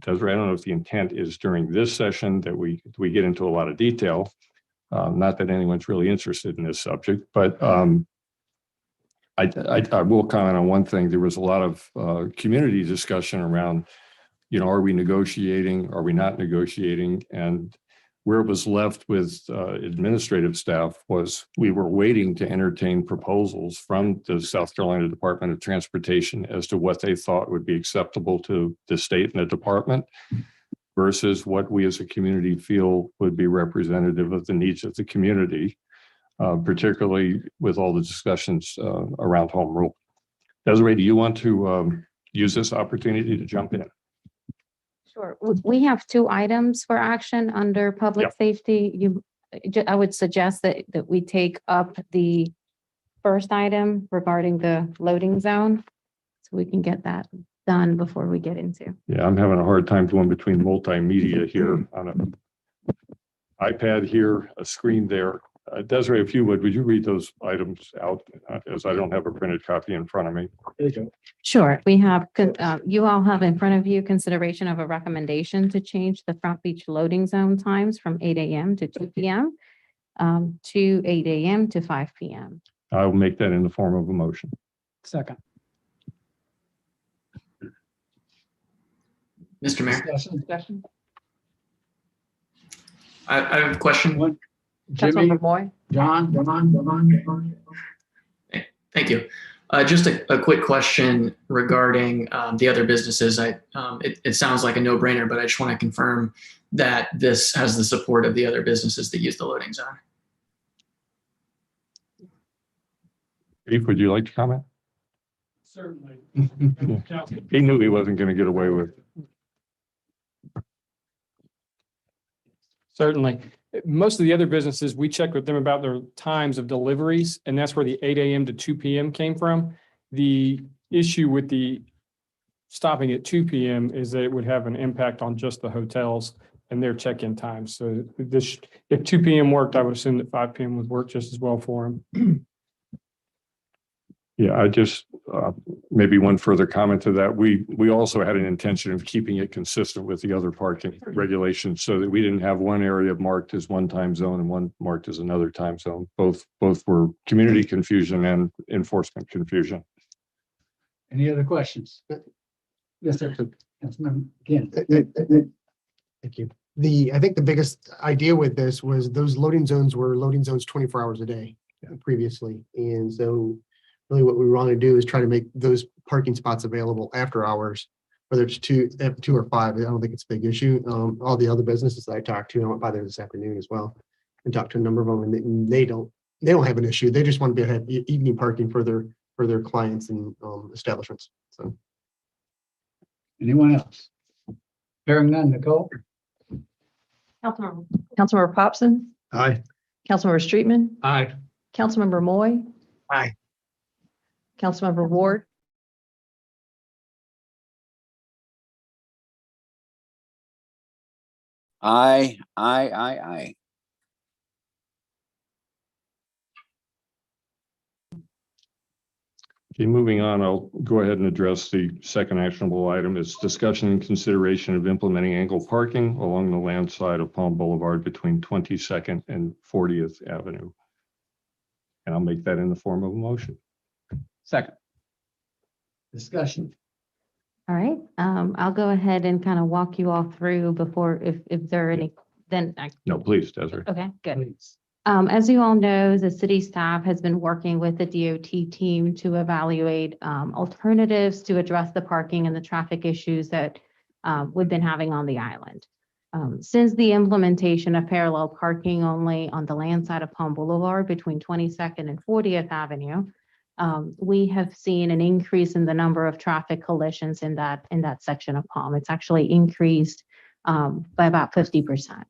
Desiree, I don't know if the intent is during this session that we get into a lot of detail. Not that anyone's really interested in this subject, but I will comment on one thing. There was a lot of community discussion around, are we negotiating? Are we not negotiating? And where it was left with administrative staff was we were waiting to entertain proposals from the South Carolina Department of Transportation as to what they thought would be acceptable to the state and the department versus what we as a community feel would be representative of the needs of the community, particularly with all the discussions around home rule. Desiree, do you want to use this opportunity to jump in? Sure. We have 2 items for action under public safety. I would suggest that we take up the first item regarding the loading zone, so we can get that done before we get into. Yeah, I'm having a hard time going between multimedia here on an iPad here, a screen there. Desiree, if you would you read those items out as I don't have a printed copy in front of me? There you go. Sure. We have, you all have in front of you consideration of a recommendation to change the Front Beach loading zone times from 8 a.m. to 2 p.m. To 8 a.m. to 5 p.m. I will make that in the form of a motion. Second. Mr. Mayor, Discussion? I have a question. Jimmy, Councilmember Moy? John. Thank you. Just a quick question regarding the other businesses. It sounds like a no-brainer, but I just want to confirm that this has the support of the other businesses that use the loading zone. Chief, would you like to comment? Certainly. He knew he wasn't going to get away with. Certainly. Most of the other businesses, we checked with them about their times of deliveries, and that's where the 8 a.m. to 2 p.m. came from. The issue with the stopping at 2 p.m. is that it would have an impact on just the hotels and their check-in times. So this, if 2 p.m. worked, I would assume that 5 p.m. would work just as well for them. Yeah, I just, maybe one further comment to that. We also had an intention of keeping it consistent with the other parking regulations so that we didn't have one area marked as one time zone and one marked as another time zone. Both were community confusion and enforcement confusion. Any other questions? Yes, sir. Councilmember again. Thank you. I think the biggest idea with this was those loading zones were loading zones 24 hours a day previously. And so really what we want to do is try to make those parking spots available after hours, whether it's two or 5. I don't think it's a big issue. All the other businesses that I talked to, I went by there this afternoon as well and talked to a number of them, and they don't have an issue. They just want to have evening parking for their clients and establishments. So, Anyone else? Hearing none, Nicole? Councilmember Popson? aye. Councilmember Streetman? Aye. Councilmember Moy? Aye. Councilmember Ward? Aye. Okay, moving on, I'll go ahead and address the second actionable item. It's discussion and consideration of implementing angled parking along the land side of Palm Boulevard between 22nd and 40th Avenue. And I'll make that in the form of a motion. Second. Discussion. All right, I'll go ahead and kind of walk you all through before, if there are any, then I. No, please, Desiree. Okay, good. Please. As you all know, the city staff has been working with the DOT team to evaluate alternatives to address the parking and the traffic issues that we've been having on the island. Since the implementation of parallel parking only on the land side of Palm Boulevard between 22nd and 40th Avenue, we have seen an increase in the number of traffic collisions in that section of Palm. It's actually increased by about 50%.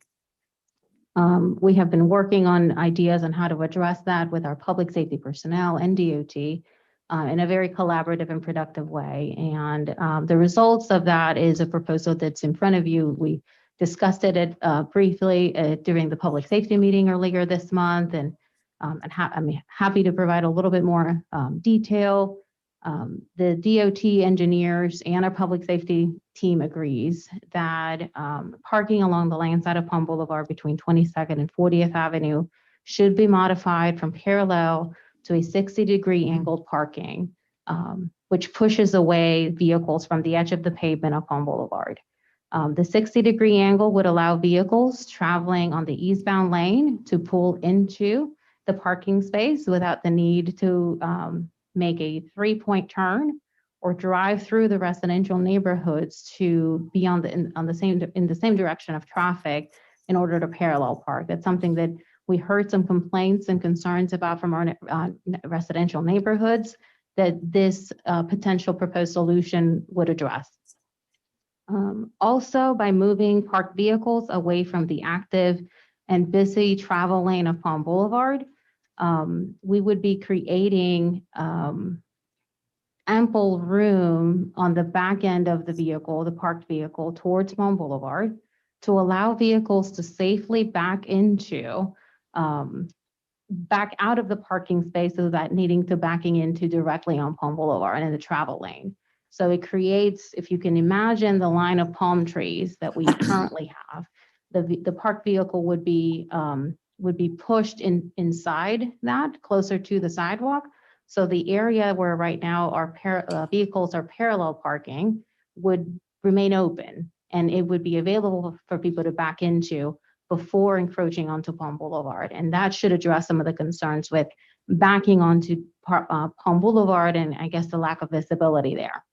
We have been working on ideas on how to address that with our public safety personnel and DOT in a very collaborative and productive way. And the results of that is a proposal that's in front of you. We discussed it briefly during the public safety meeting earlier this month, and I'm happy to provide a little bit more detail. The DOT engineers and our public safety team agrees that parking along the land side of Palm Boulevard between 22nd and 40th Avenue should be modified from parallel to a 60-degree angled parking, which pushes away vehicles from the edge of the pavement of Palm Boulevard. The 60-degree angle would allow vehicles traveling on the eastbound lane to pull into the parking space without the need to make a 3-point turn or drive through the residential neighborhoods to be in the same direction of traffic in order to parallel park. That's something that we heard some complaints and concerns about from our residential neighborhoods that this potential proposed solution would address. Also, by moving parked vehicles away from the active and busy travel lane of Palm Boulevard, we would be creating ample room on the back end of the vehicle, the parked vehicle, towards Palm Boulevard to allow vehicles to safely back out of the parking space without needing to backing into directly on Palm Boulevard in the travel lane. So it creates, if you can imagine the line of palm trees that we currently have, the parked vehicle would be pushed inside that, closer to the sidewalk. So the area where right now our vehicles are parallel parking would remain open, and it would be available for people to back into before encroaching onto Palm Boulevard. And that should address some of the concerns with backing onto Palm Boulevard and I guess the lack of visibility there.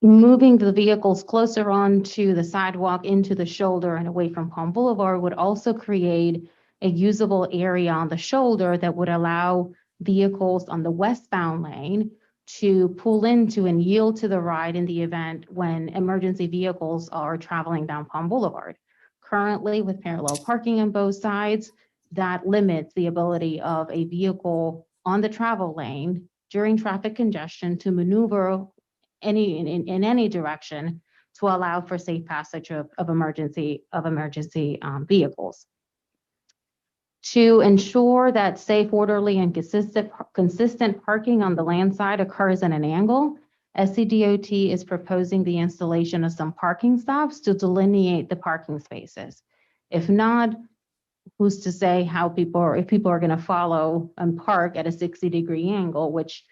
Moving the vehicles closer onto the sidewalk into the shoulder and away from Palm Boulevard would also create a usable area on the shoulder that would allow vehicles on the westbound lane to pull into and yield to the right in the event when emergency vehicles are traveling down Palm Boulevard. Currently, with parallel parking on both sides, that limits the ability of a vehicle on the travel lane during traffic congestion to maneuver in any direction to allow for safe passage of emergency vehicles. To ensure that safe, orderly, and consistent parking on the land side occurs at an angle, SCDOT is proposing the installation of some parking stops to delineate the parking spaces. If not, who's to say how if people are going to follow and park at a 60-degree angle, which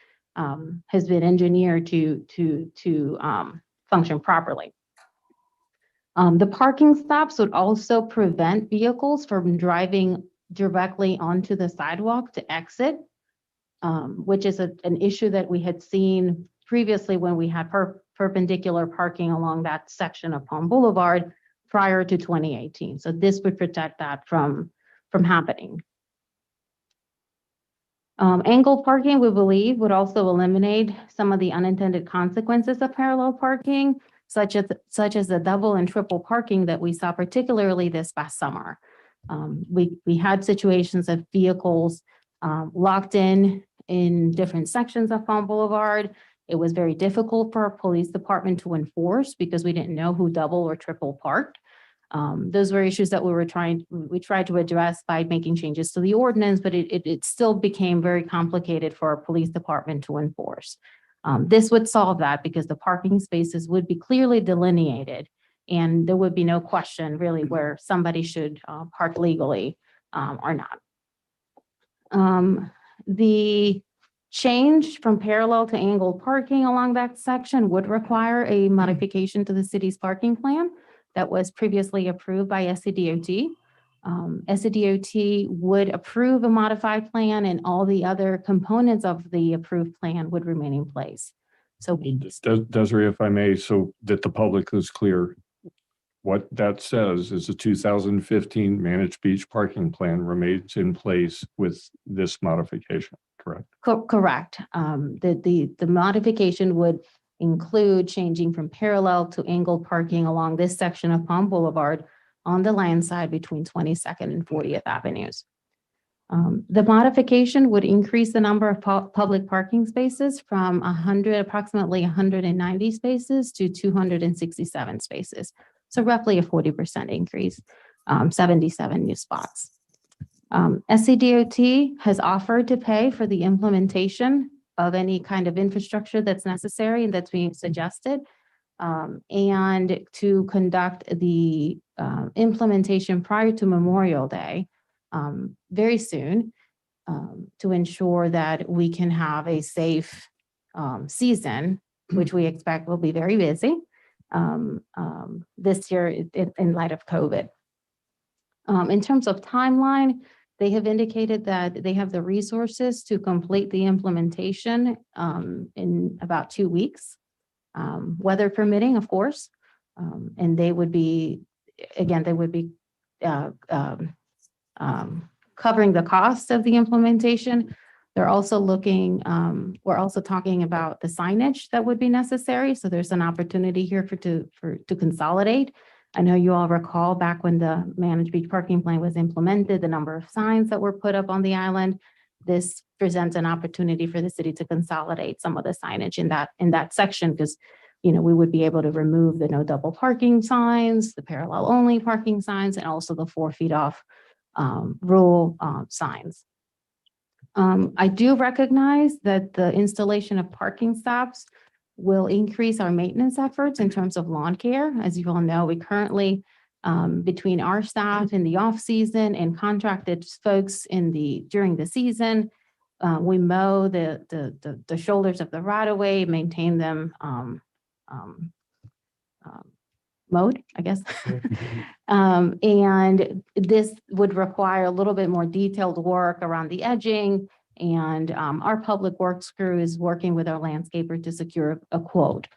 has been engineered to function properly. The parking stops would also prevent vehicles from driving directly onto the sidewalk to exit, which is an issue that we had seen previously when we had perpendicular parking along that section of Palm Boulevard prior to 2018. So this would protect that from happening. Angled parking, we believe, would also eliminate some of the unintended consequences of parallel parking, such as the double and triple parking that we saw particularly this past summer. We had situations of vehicles locked in different sections of Palm Boulevard. It was very difficult for our police department to enforce because we didn't know who double or triple parked. Those were issues that we tried to address by making changes to the ordinance, but it still became very complicated for our police department to enforce. This would solve that because the parking spaces would be clearly delineated and there would be no question really where somebody should park legally or not. The change from parallel to angled parking along that section would require a modification to the city's parking plan that was previously approved by SCDOT. SCDOT would approve a modified plan and all the other components of the approved plan would remain in place. So Desiree, if I may, so that the public is clear, what that says is the 2015 managed beach parking plan remains in place with this modification, correct? Correct. The modification would include changing from parallel to angled parking along this section of Palm Boulevard on the land side between 22nd and 40th Avenues. The modification would increase the number of public parking spaces from approximately 190 spaces to 267 spaces. So roughly a 40% increase, 77 new spots. SCDOT has offered to pay for the implementation of any kind of infrastructure that's necessary and that's being suggested, and to conduct the implementation prior to Memorial Day very soon to ensure that we can have a safe season, which we expect will be very busy this year in light of COVID. In terms of timeline, they have indicated that they have the resources to complete the implementation in about 2 weeks, weather permitting, of course. And they would be, again, covering the cost of the implementation. They're also looking, we're also talking about the signage that would be necessary. So there's an opportunity here to consolidate. I know you all recall back when the managed beach parking plan was implemented, the number of signs that were put up on the island. This presents an opportunity for the city to consolidate some of the signage in that section because, you know, we would be able to remove the no double parking signs, the parallel only parking signs, and also the 4 feet off rule signs. I do recognize that the installation of parking stops will increase our maintenance efforts in terms of lawn care. As you all know, we currently, between our staff in the off season and contracted folks during the season, we mow the shoulders of the right of way, maintain them mode, I guess. And this would require a little bit more detailed work around the edging. And our public works crew is working with our landscaper to secure a quote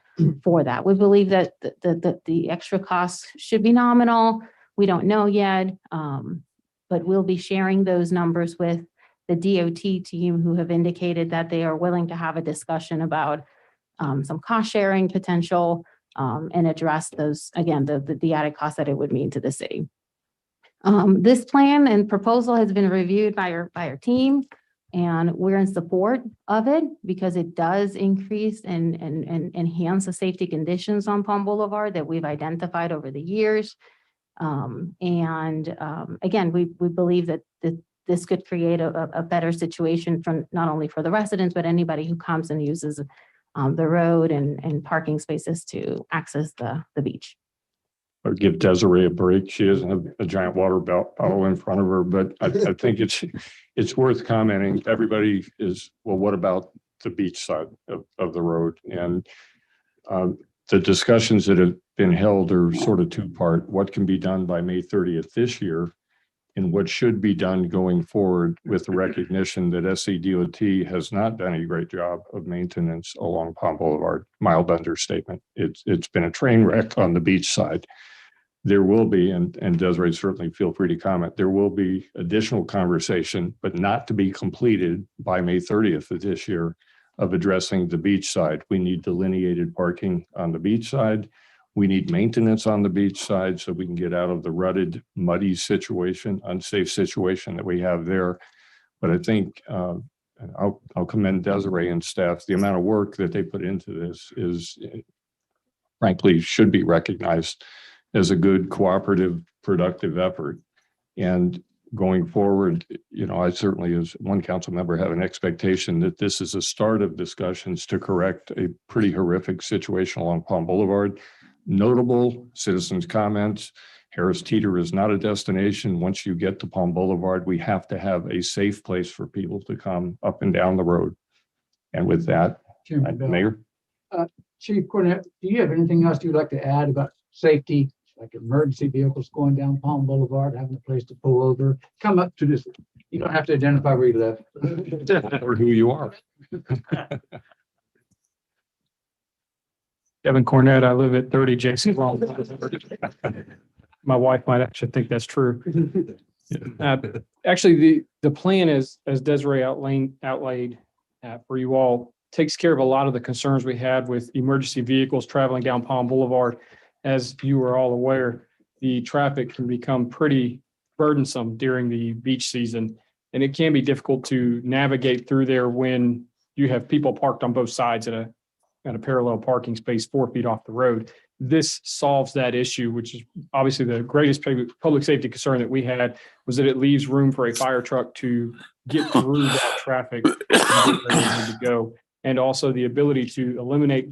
for that. We believe that the extra costs should be nominal. We don't know yet, but we'll be sharing those numbers with the DOT team, who have indicated that they are willing to have a discussion about some cost sharing potential and address those, again, the added cost that it would mean to the city. This plan and proposal has been reviewed by our team, and we're in support of it because it does increase and enhance the safety conditions on Palm Boulevard that we've identified over the years. Again, we believe that this could create a better situation from not only for the residents, but anybody who comes and uses the road and parking spaces to access the beach. Or give Desiree a break. She doesn't have a giant water bottle in front of her, but I think it's worth commenting. Everybody is, well, what about the beach side of the road? And the discussions that have been held are sort of two-part. What can be done by May 30th this year, and what should be done going forward, with the recognition that SCDOT has not done a great job of maintenance along Palm Boulevard. Mild understatement. It's been a train wreck on the beach side. There will be, and Desiree, certainly feel free to comment, there will be additional conversation, but not to be completed by May 30th of this year, of addressing the beach side. We need delineated parking on the beach side. We need maintenance on the beach side so we can get out of the rutted, muddy situation, unsafe situation that we have there. But I think I'll commend Desiree and staff. The amount of work that they put into this is, frankly, should be recognized as a good, cooperative, productive effort. And going forward, I certainly, as one council member, have an expectation that this is a start of discussions to correct a pretty horrific situation along Palm Boulevard. Notable citizens' comments: Harris Teeter is not a destination. Once you get to Palm Boulevard, we have to have a safe place for people to come up and down the road. And with that, Mayor. Chief Cornett, do you have anything else you'd like to add about safety, like emergency vehicles going down Palm Boulevard, having a place to pull over? Come up to this. You don't have to identify where you live. Or who you are. Kevin Cornett, I live at 30 Jason Long. My wife might actually think that's true. Actually, the plan is, as Desiree outlaid for you all, takes care of a lot of the concerns we had with emergency vehicles traveling down Palm Boulevard. As you are all aware, the traffic can become pretty burdensome during the beach season, and it can be difficult to navigate through there when you have people parked on both sides at a parallel parking space 4 feet off the road. This solves that issue, which is obviously the greatest public safety concern that we had, was that it leaves room for a fire truck to get through that traffic and get where they need to go. And also the ability to eliminate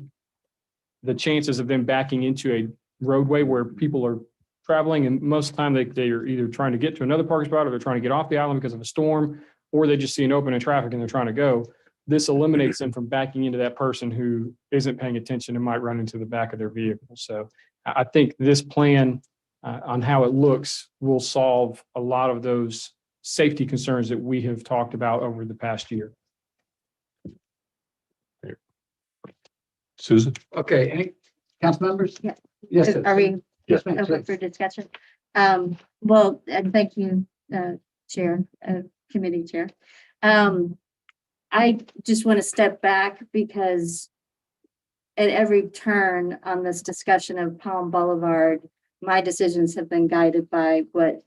the chances of them backing into a roadway where people are traveling. And most of the time they are either trying to get to another parking spot, or they're trying to get off the island because of a storm, or they just see an open in traffic and they're trying to go. This eliminates them from backing into that person who isn't paying attention and might run into the back of their vehicle. So I think this plan on how it looks will solve a lot of those safety concerns that we have talked about over the past year. Susan? Okay, any council members? Yeah. Yes. Are we Yes, ma'am. open for discussion? Well, and thank you, Chair, Committee Chair. I just want to step back because at every turn on this discussion of Palm Boulevard, my decisions have been guided by what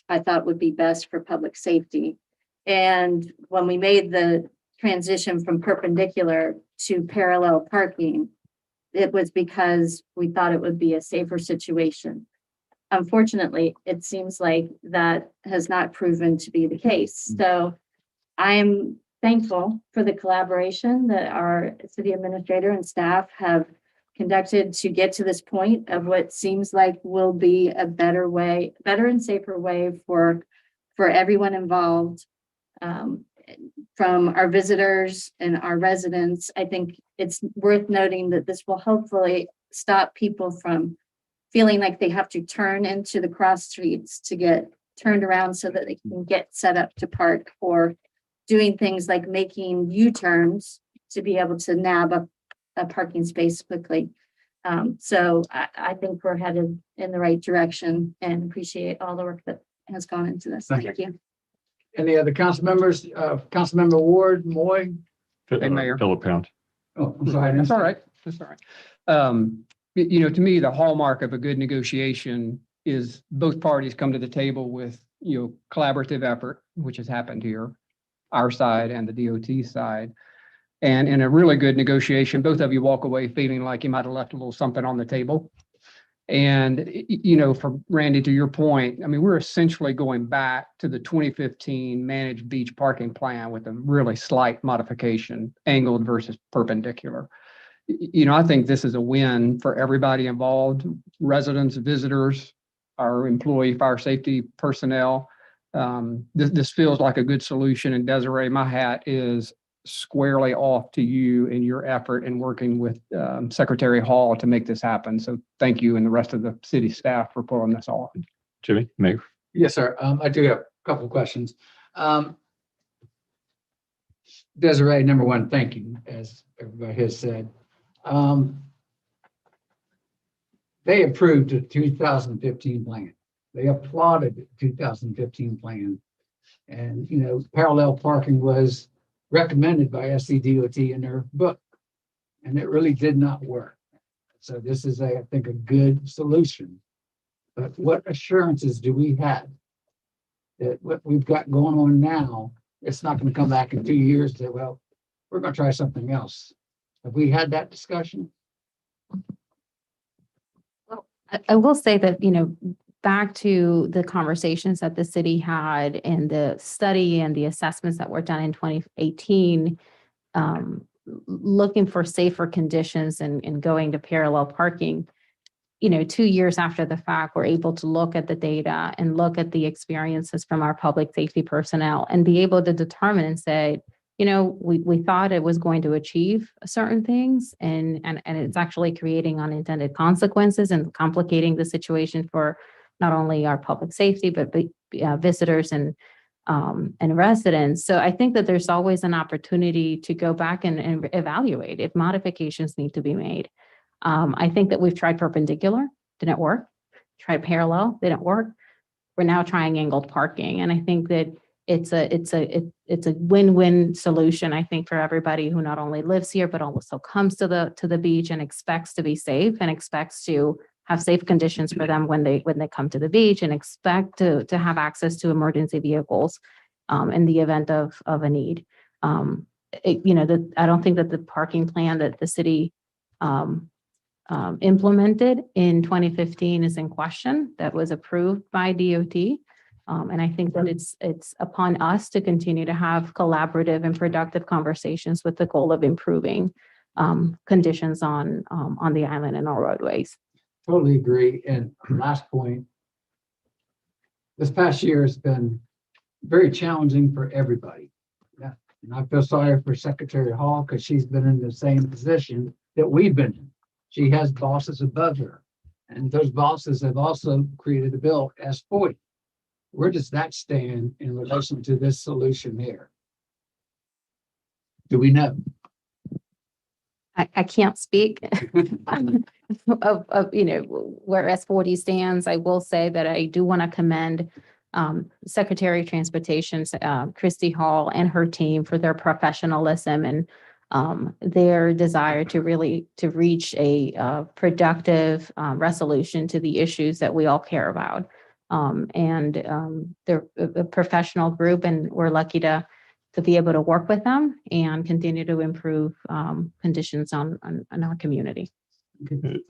I thought would be best for public safety. And when we made the transition from perpendicular to parallel parking, it was because we thought it would be a safer situation. Unfortunately, it seems like that has not proven to be the case. So I am thankful for the collaboration that our city administrator and staff have conducted to get to this point of what seems like will be a better way, better and safer way for everyone involved. From our visitors and our residents, I think it's worth noting that this will hopefully stop people from feeling like they have to turn into the cross streets to get turned around so that they can get set up to park, or doing things like making U-turns to be able to nab a parking space quickly. So I think we're headed in the right direction and appreciate all the work that has gone into this. Thank you. Any other council members? Councilmember Ward, Moy? Hey, Mayor. Philip Pound. Oh, I'm sorry. That's all right. That's all right. You know, to me, the hallmark of a good negotiation is both parties come to the table with, you know, collaborative effort, which has happened here, our side and the DOT side. And in a really good negotiation, both of you walk away feeling like you might have left a little something on the table. And, you know, for Randy, to your point, I mean, we're essentially going back to the 2015 managed beach parking plan with a really slight modification, angled versus perpendicular. You know, I think this is a win for everybody involved, residents, visitors, our employee fire safety personnel. This feels like a good solution. And Desiree, my hat is squarely off to you in your effort in working with Secretary Hall to make this happen. So thank you and the rest of the city staff for pulling this off. Jimmy, Mayor. Yes, sir. I do have a couple of questions. Desiree, number one, thank you, as everybody has said. They approved the 2015 plan. They applauded the 2015 plan. And, you know, parallel parking was recommended by SCDOT in their book, and it really did not work. So this is, I think, a good solution. But what assurances do we have that what we've got going on now, it's not going to come back in 2 years and say, well, we're going to try something else? Have we had that discussion? Well, I will say that, you know, back to the conversations that the city had and the study and the assessments that were done in 2018, looking for safer conditions and going to parallel parking, you know, 2 years after the fact, we're able to look at the data and look at the experiences from our public safety personnel and be able to determine and say, you know, we thought it was going to achieve certain things, and it's actually creating unintended consequences and complicating the situation for not only our public safety, but visitors and residents. So I think that there's always an opportunity to go back and evaluate if modifications need to be made. I think that we've tried perpendicular, didn't work. Tried parallel, didn't work. We're now trying angled parking, and I think that it's a win-win solution, I think, for everybody who not only lives here but also comes to the beach and expects to be safe and expects to have safe conditions for them when they come to the beach, and expect to have access to emergency vehicles in the event of a need. You know, I don't think that the parking plan that the city implemented in 2015 is in question. That was approved by DOT. And I think that it's upon us to continue to have collaborative and productive conversations with the goal of improving conditions on the island and our roadways. Totally agree. And last point, this past year has been very challenging for everybody. Yeah. And I feel sorry for Secretary Hall because she's been in the same position that we've been in. She has bosses above her, and those bosses have also created a bill S40. Where does that stand in relation to this solution here? Do we know? I can't speak of you know, where S40 stands. I will say that I do want to commend Secretary of Transportation, Christy Hall, and her team for their professionalism and their desire to reach a productive resolution to the issues that we all care about. They're a professional group, and we're lucky to be able to work with them and continue to improve conditions on our community.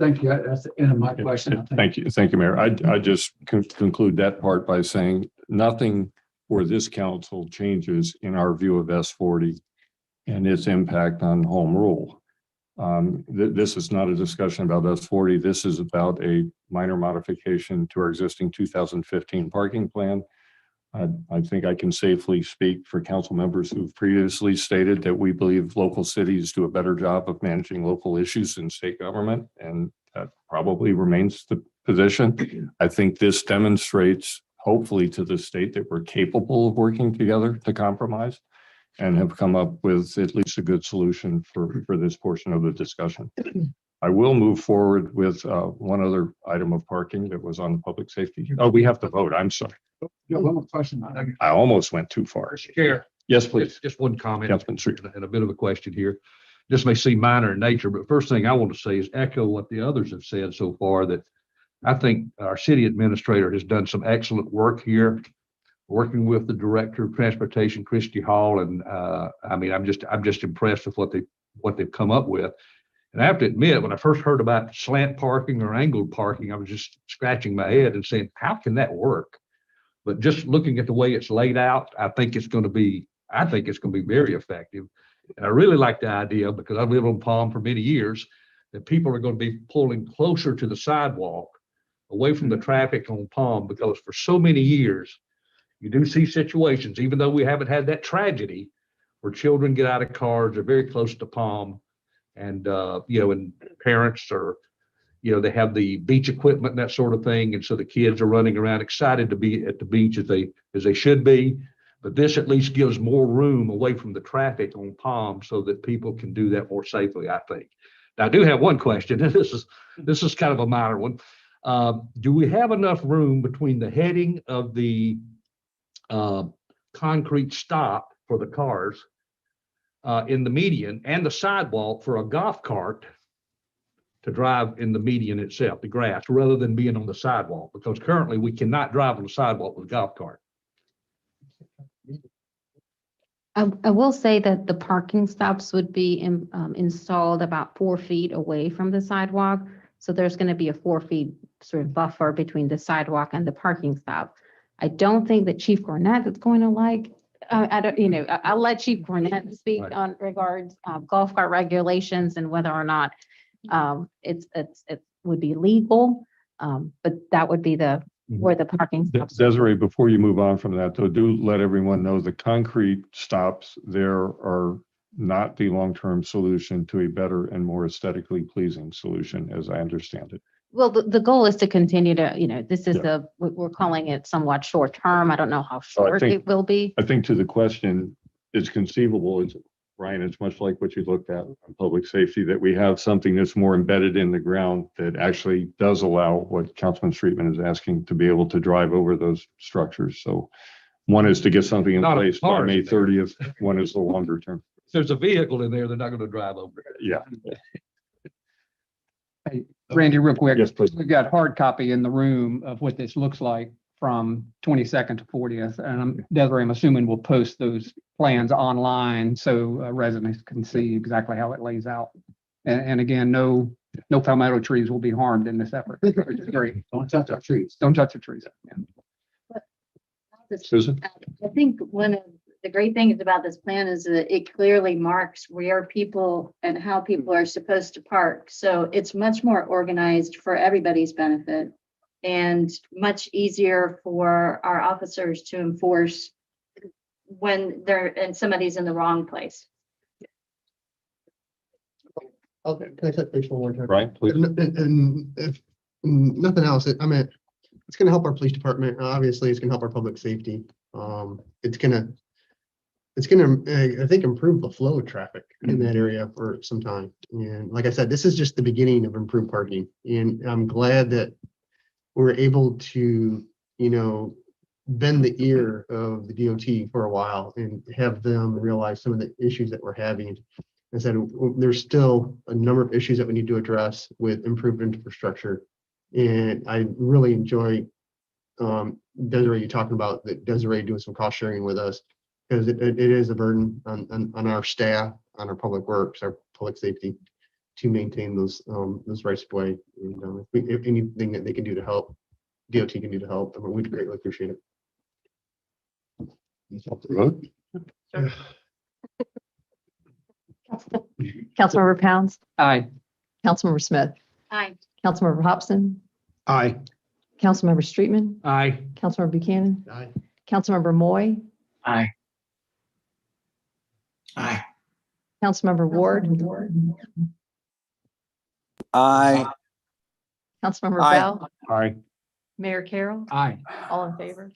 Thank you. That's the end of my question. Thank you. Thank you, Mayor. I just conclude that part by saying nothing for this council changes in our view of S40 and its impact on home rule. This is not a discussion about S40. This is about a minor modification to our existing 2015 parking plan. I think I can safely speak for council members who've previously stated that we believe local cities do a better job of managing local issues in state government, and that probably remains position. I think this demonstrates, hopefully, to the state that we're capable of working together to compromise and have come up with at least a good solution for this portion of the discussion. I will move forward with one other item of parking that was on the public safety. Oh, we have to vote. I'm sorry. Yeah, one more question. I almost went too far. Chair. Yes, please. Just one comment Councilman Street. and a bit of a question here. This may seem minor in nature, but first thing I want to say is echo what the others have said so far, that I think our city administrator has done some excellent work here, working with the director of transportation, Christy Hall. And I mean, I'm just impressed with what they've come up with. And I have to admit, when I first heard about slant parking or angled parking, I was just scratching my head and saying, how can that work? But just looking at the way it's laid out, I think it's going to be very effective. And I really like the idea, because I've lived on Palm for many years, that people are going to be pulling closer to the sidewalk, away from the traffic on Palm, because for so many years, you do see situations, even though we haven't had that tragedy, where children get out of cars, they're very close to Palm, and and parents are, they have the beach equipment and that sort of thing, and so the kids are running around excited to be at the beach as they should be. But this at least gives more room away from the traffic on Palm so that people can do that more safely, I think. Now, I do have one question, and this is kind of a minor one. Do we have enough room between the heading of the concrete stop for the cars in the median and the sidewalk for a golf cart to drive in the median itself, the grass, rather than being on the sidewalk? Because currently we cannot drive on the sidewalk with a golf cart. I will say that the parking stops would be installed about 4 feet away from the sidewalk. So there's going to be a 4 feet sort of buffer between the sidewalk and the parking stop. I don't think that Chief Cornett is going to like, I'll let Chief Cornett speak on regards golf cart regulations and whether or not it would be legal. But that would be where the parking stops. Desiree, before you move on from that, though, do let everyone know the concrete stops there are not the long-term solution to a better and more aesthetically pleasing solution, as I understand it. Well, the goal is to continue to, this is we're calling it somewhat short term. I don't know how short it will be. I think to the question, it's conceivable, Ryan, it's much like what you looked at on public safety, that we have something that's more embedded in the ground that actually does allow what Councilman Streetman is asking, to be able to drive over those structures. So one is to get something in place by May 30th. One is the longer term. If there's a vehicle in there, they're not going to drive over it. Yeah. Hey, Randy, real quick. Yes, please. We've got hard copy in the room of what this looks like from 22nd to 40th. And Desiree, I'm assuming we'll post those plans online so residents can see exactly how it lays out. And again, no palmetto trees will be harmed in this effort, which is great. Don't touch our trees. Don't touch the trees. Yeah. Susan? I think one of the great things about this plan is that it clearly marks where people and how people are supposed to park. So it's much more organized for everybody's benefit and much easier for our officers to enforce when somebody's in the wrong place. Okay, can I touch base one more time? Right, please. And if nothing else, it's gonna help our police department. Obviously, it's gonna help our public safety. It's gonna, I think, improve the flow of traffic in that area for some time. And like I said, this is just the beginning of improved parking. And I'm glad that we're able to, bend the ear of the DOT for a while and have them realize some of the issues that we're having. I said, there's still a number of issues that we need to address with improved infrastructure. And I really enjoy Desiree, you talking about Desiree doing some cost sharing with us, because it is a burden on our staff, on our public works, our public safety, to maintain those rights of way. And if anything that they can do to help, DOT can do to help, we'd greatly appreciate it. Councilmember Pounds. Aye. Councilmember Smith. Aye. Councilmember Hobson. Aye. Councilmember Streetman. Aye. Councilmember Buchanan. Aye. Councilmember Moy. Aye. Aye. Councilmember Ward. Aye. Councilmember Aye. Bell, Aye. Mayor Carroll, Aye. all in favor?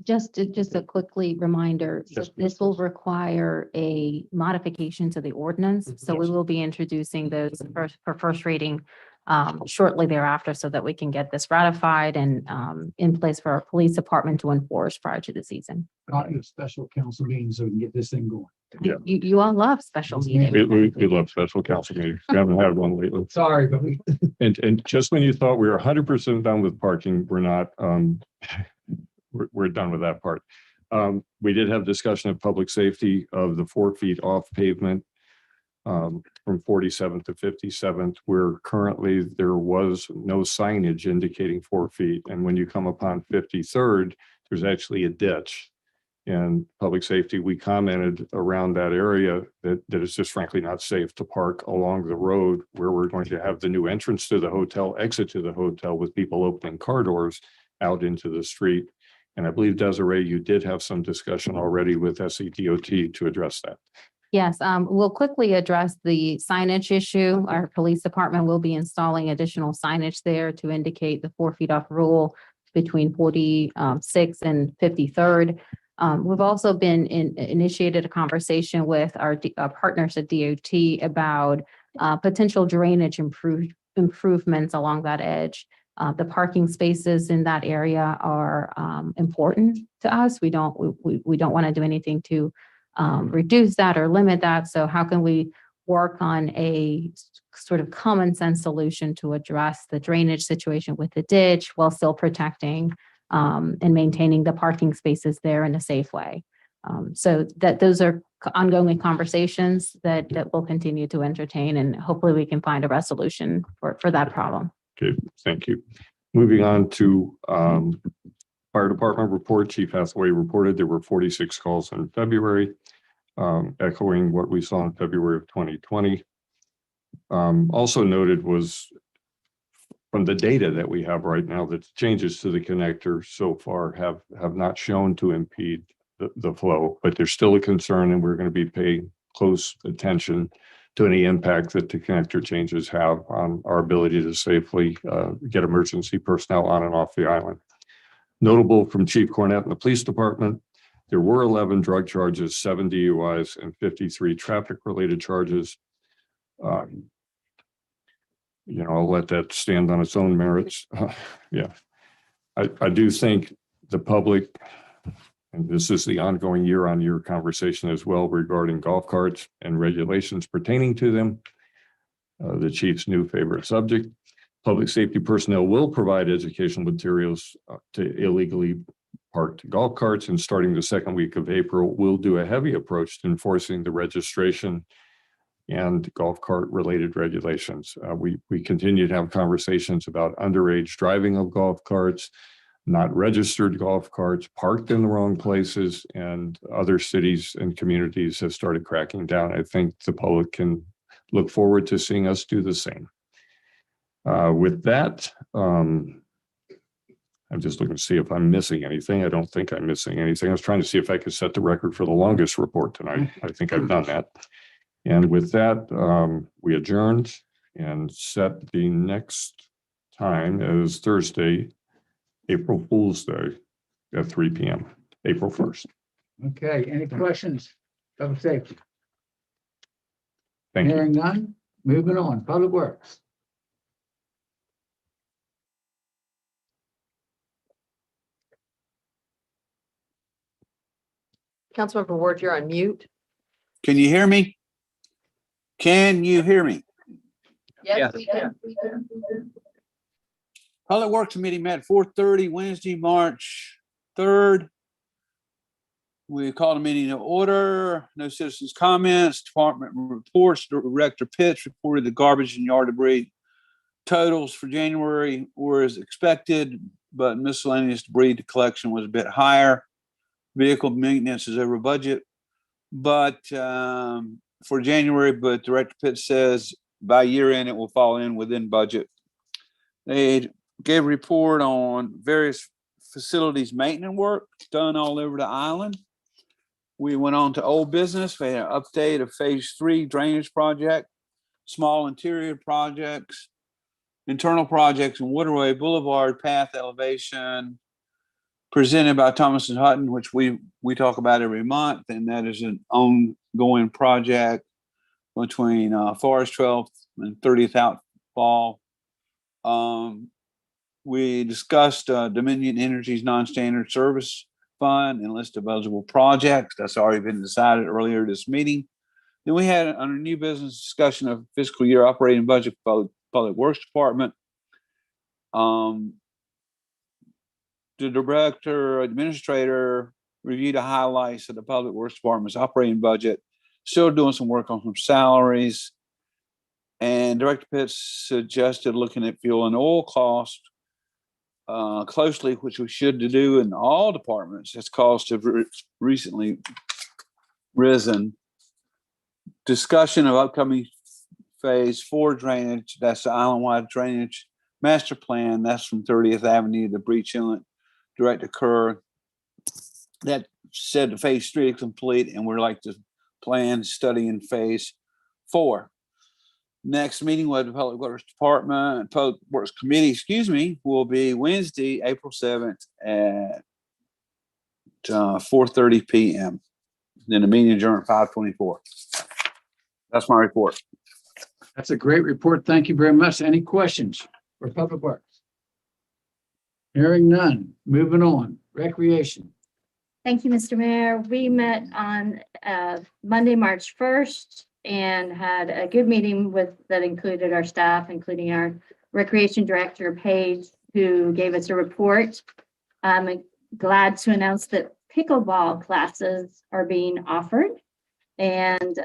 Just a quickly reminder, so Yes, this will require a modification to the ordinance. So we will be introducing those for first reading shortly thereafter so that we can get this ratified and in place for our police department to enforce prior to the season. Got a special council meeting so we can get this thing going. Yeah. You all love special meetings. We love special council meetings. We haven't had one lately. Sorry, but we. And just when you thought we were 100% done with parking, we're not. We're done with that part. We did have discussion of public safety of the 4 feet off pavement from 47th to 57th, where currently there was no signage indicating 4 feet. And when you come upon 53rd, there's actually a ditch. And public safety, we commented around that area that it's just frankly not safe to park along the road where we're going to have the new entrance to the hotel, exit to the hotel with people opening car doors out into the street. And I believe, Desiree, you did have some discussion already with SCDOT to address that. Yes, we'll quickly address the signage issue. Our police department will be installing additional signage there to indicate the 4 feet off rule between 46th and 53rd. We've also initiated a conversation with our partners at DOT about potential drainage improvements along that edge. The parking spaces in that area are important to us. We don't want to do anything to reduce that or limit that. So how can we work on a sort of common sense solution to address the drainage situation with the ditch while still protecting and maintaining the parking spaces there in a safe way? So those are ongoing conversations that we'll continue to entertain, and hopefully we can find a resolution for that problem. Okay, thank you. Moving on to fire department report. Chief Hathaway reported there were 46 calls in February, echoing what we saw in February of 2020. Also noted was from the data that we have right now that changes to the connector so far have not shown to impede the flow, but there's still a concern, and we're going to be paying close attention to any impact that the connector changes have on our ability to safely get emergency personnel on and off the island. Notable from Chief Cornett and the police department, there were 11 drug charges, 7 DUIs, and 53 traffic-related charges. I'll let that stand on its own merits. Yeah, I do think the public, and this is the ongoing year-on-year conversation as well regarding golf carts and regulations pertaining to them. The chief's new favorite subject. Public safety personnel will provide educational materials to illegally parked golf carts, and starting the second week of April, we'll do a heavy approach to enforcing the registration and golf cart related regulations. We continue to have conversations about underage driving of golf carts, not registered golf carts, parked in the wrong places, and other cities and communities have started cracking down. I think the public can look forward to seeing us do the same. With that, I'm just looking to see if I'm missing anything. I don't think I'm missing anything. I was trying to see if I could set the record for the longest report tonight. I think I've done that. And with that, we adjourned and set the next time as Thursday, April Fool's Day at 3 p.m., April 1st. Okay, any questions? Public safety. Thank you. Hearing none, moving on. Public Works. Councilmember Ward, you're on mute. Can you hear me? Can you hear me? Yes, we can. Public Works Committee met 4:30 Wednesday, March 3rd. We called a meeting to order. No citizens' comments. Department reports. Director Pitts reported the garbage and yard debris totals for January were as expected, but miscellaneous debris collection was a bit higher. Vehicle maintenance is over budget, but for January, but Director Pitts says by year end it will fall in within budget. They gave a report on various facilities maintenance work done all over the island. We went on to old business. We had an update of phase 3 drainage project, small interior projects, internal projects and waterway boulevard path elevation presented by Thomas and Hutton, which we talk about every month, and that is an ongoing project between Forest 12th and 30th Outfall. We discussed Dominion Energy's non-standard service fund and list of eligible projects. That's already been decided earlier this meeting. Then we had under new business discussion of fiscal year operating budget for Public Works Department. The director, administrator reviewed the highlights of the Public Works Department's operating budget, still doing some work on some salaries. And Director Pitts suggested looking at fuel and oil costs closely, which we should do in all departments as costs have recently risen. Discussion of upcoming phase 4 drainage, that's the island-wide drainage master plan. That's from 30th Avenue to Breach Inlet, direct to Kerr. That said the phase 3 is complete, and we're like to plan study in phase 4. Next meeting with the Public Works Department, Public Works Committee, will be Wednesday, April 7th at 4:30 p.m. Then the meeting adjourned at 5:24. That's my report. That's a great report. Thank you very much. Any questions for Public Works? Hearing none. Moving on. Recreation. Thank you, Mr. Mayor. We met on Monday, March 1st, and had a good meeting that included our staff, including our Recreation Director, Paige, who gave us a report. I'm glad to announce that pickleball classes are being offered, and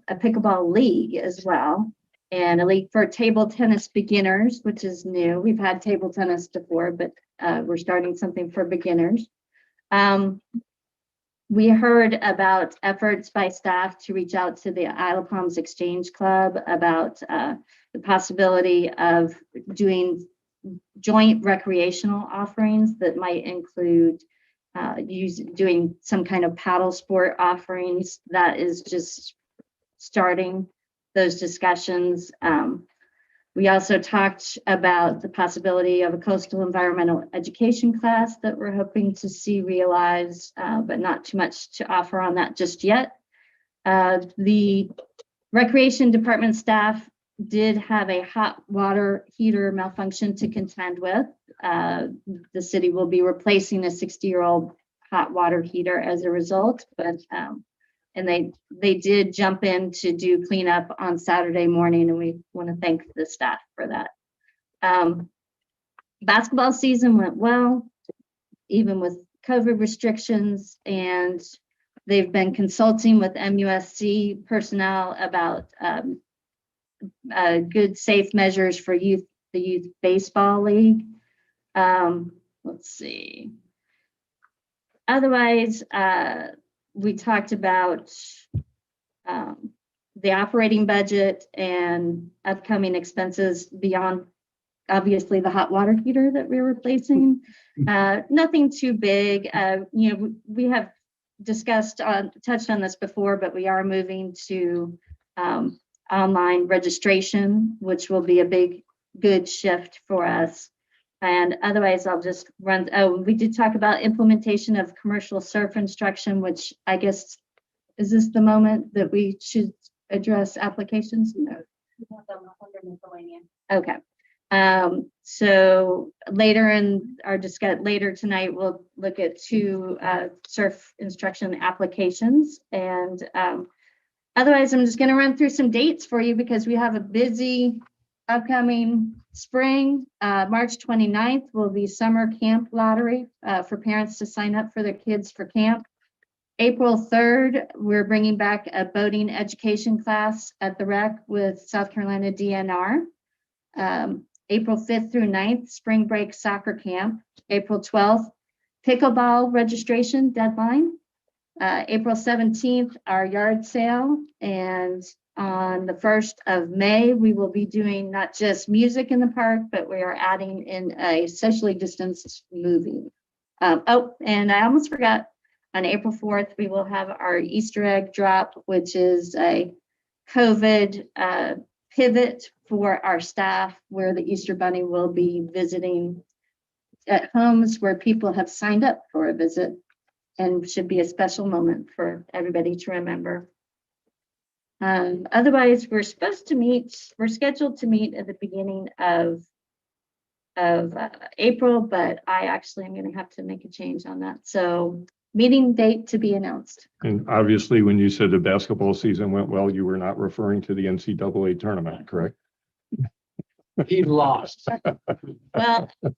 a pickleball league as well, and a league for table tennis beginners, which is new. We've had table tennis before, but we're starting something for beginners. We heard about efforts by staff to reach out to the Isle of Palms Exchange Club about the possibility of doing joint recreational offerings that might include doing some kind of paddle sport offerings. That is just starting those discussions. We also talked about the possibility of a coastal environmental education class that we're hoping to see realized, but not too much to offer on that just yet. The Recreation Department staff did have a hot water heater malfunction to contend with. The city will be replacing a 60-year-old hot water heater as a result, but and they did jump in to do cleanup on Saturday morning, and we want to thank the staff for that. Basketball season went well, even with COVID restrictions, and they've been consulting with MUSC personnel about good, safe measures for the youth baseball league. Let's see. Otherwise, we talked about the operating budget and upcoming expenses beyond, obviously, the hot water heater that we're replacing. Nothing too big. We have touched on this before, but we are moving to online registration, which will be a good shift for us. And otherwise, I'll just run. Oh, we did talk about implementation of commercial surf instruction, which I guess, is this the moment that we should address applications? No. Okay. So later tonight, we'll look at 2 surf instruction applications. And otherwise, I'm just going to run through some dates for you because we have a busy upcoming spring. March 29th will be summer camp lottery for parents to sign up for their kids for camp. April 3rd, we're bringing back a boating education class at the rec with South Carolina DNR. April 5th through 9th, spring break soccer camp. April 12th, pickleball registration deadline. April 17th, our yard sale. And on the 1st of May, we will be doing not just music in the park, but we are adding in a socially distanced movie. And I almost forgot, on April 4th, we will have our Easter egg drop, which is a COVID pivot for our staff where the Easter Bunny will be visiting at homes where people have signed up for a visit, and should be a special moment for everybody to remember. Otherwise, we're scheduled to meet at the beginning of April, but I actually am going to have to make a change on that. So meeting date to be announced. And obviously, when you said the basketball season went well, you were not referring to the NCAA tournament, correct? He lost. Well, I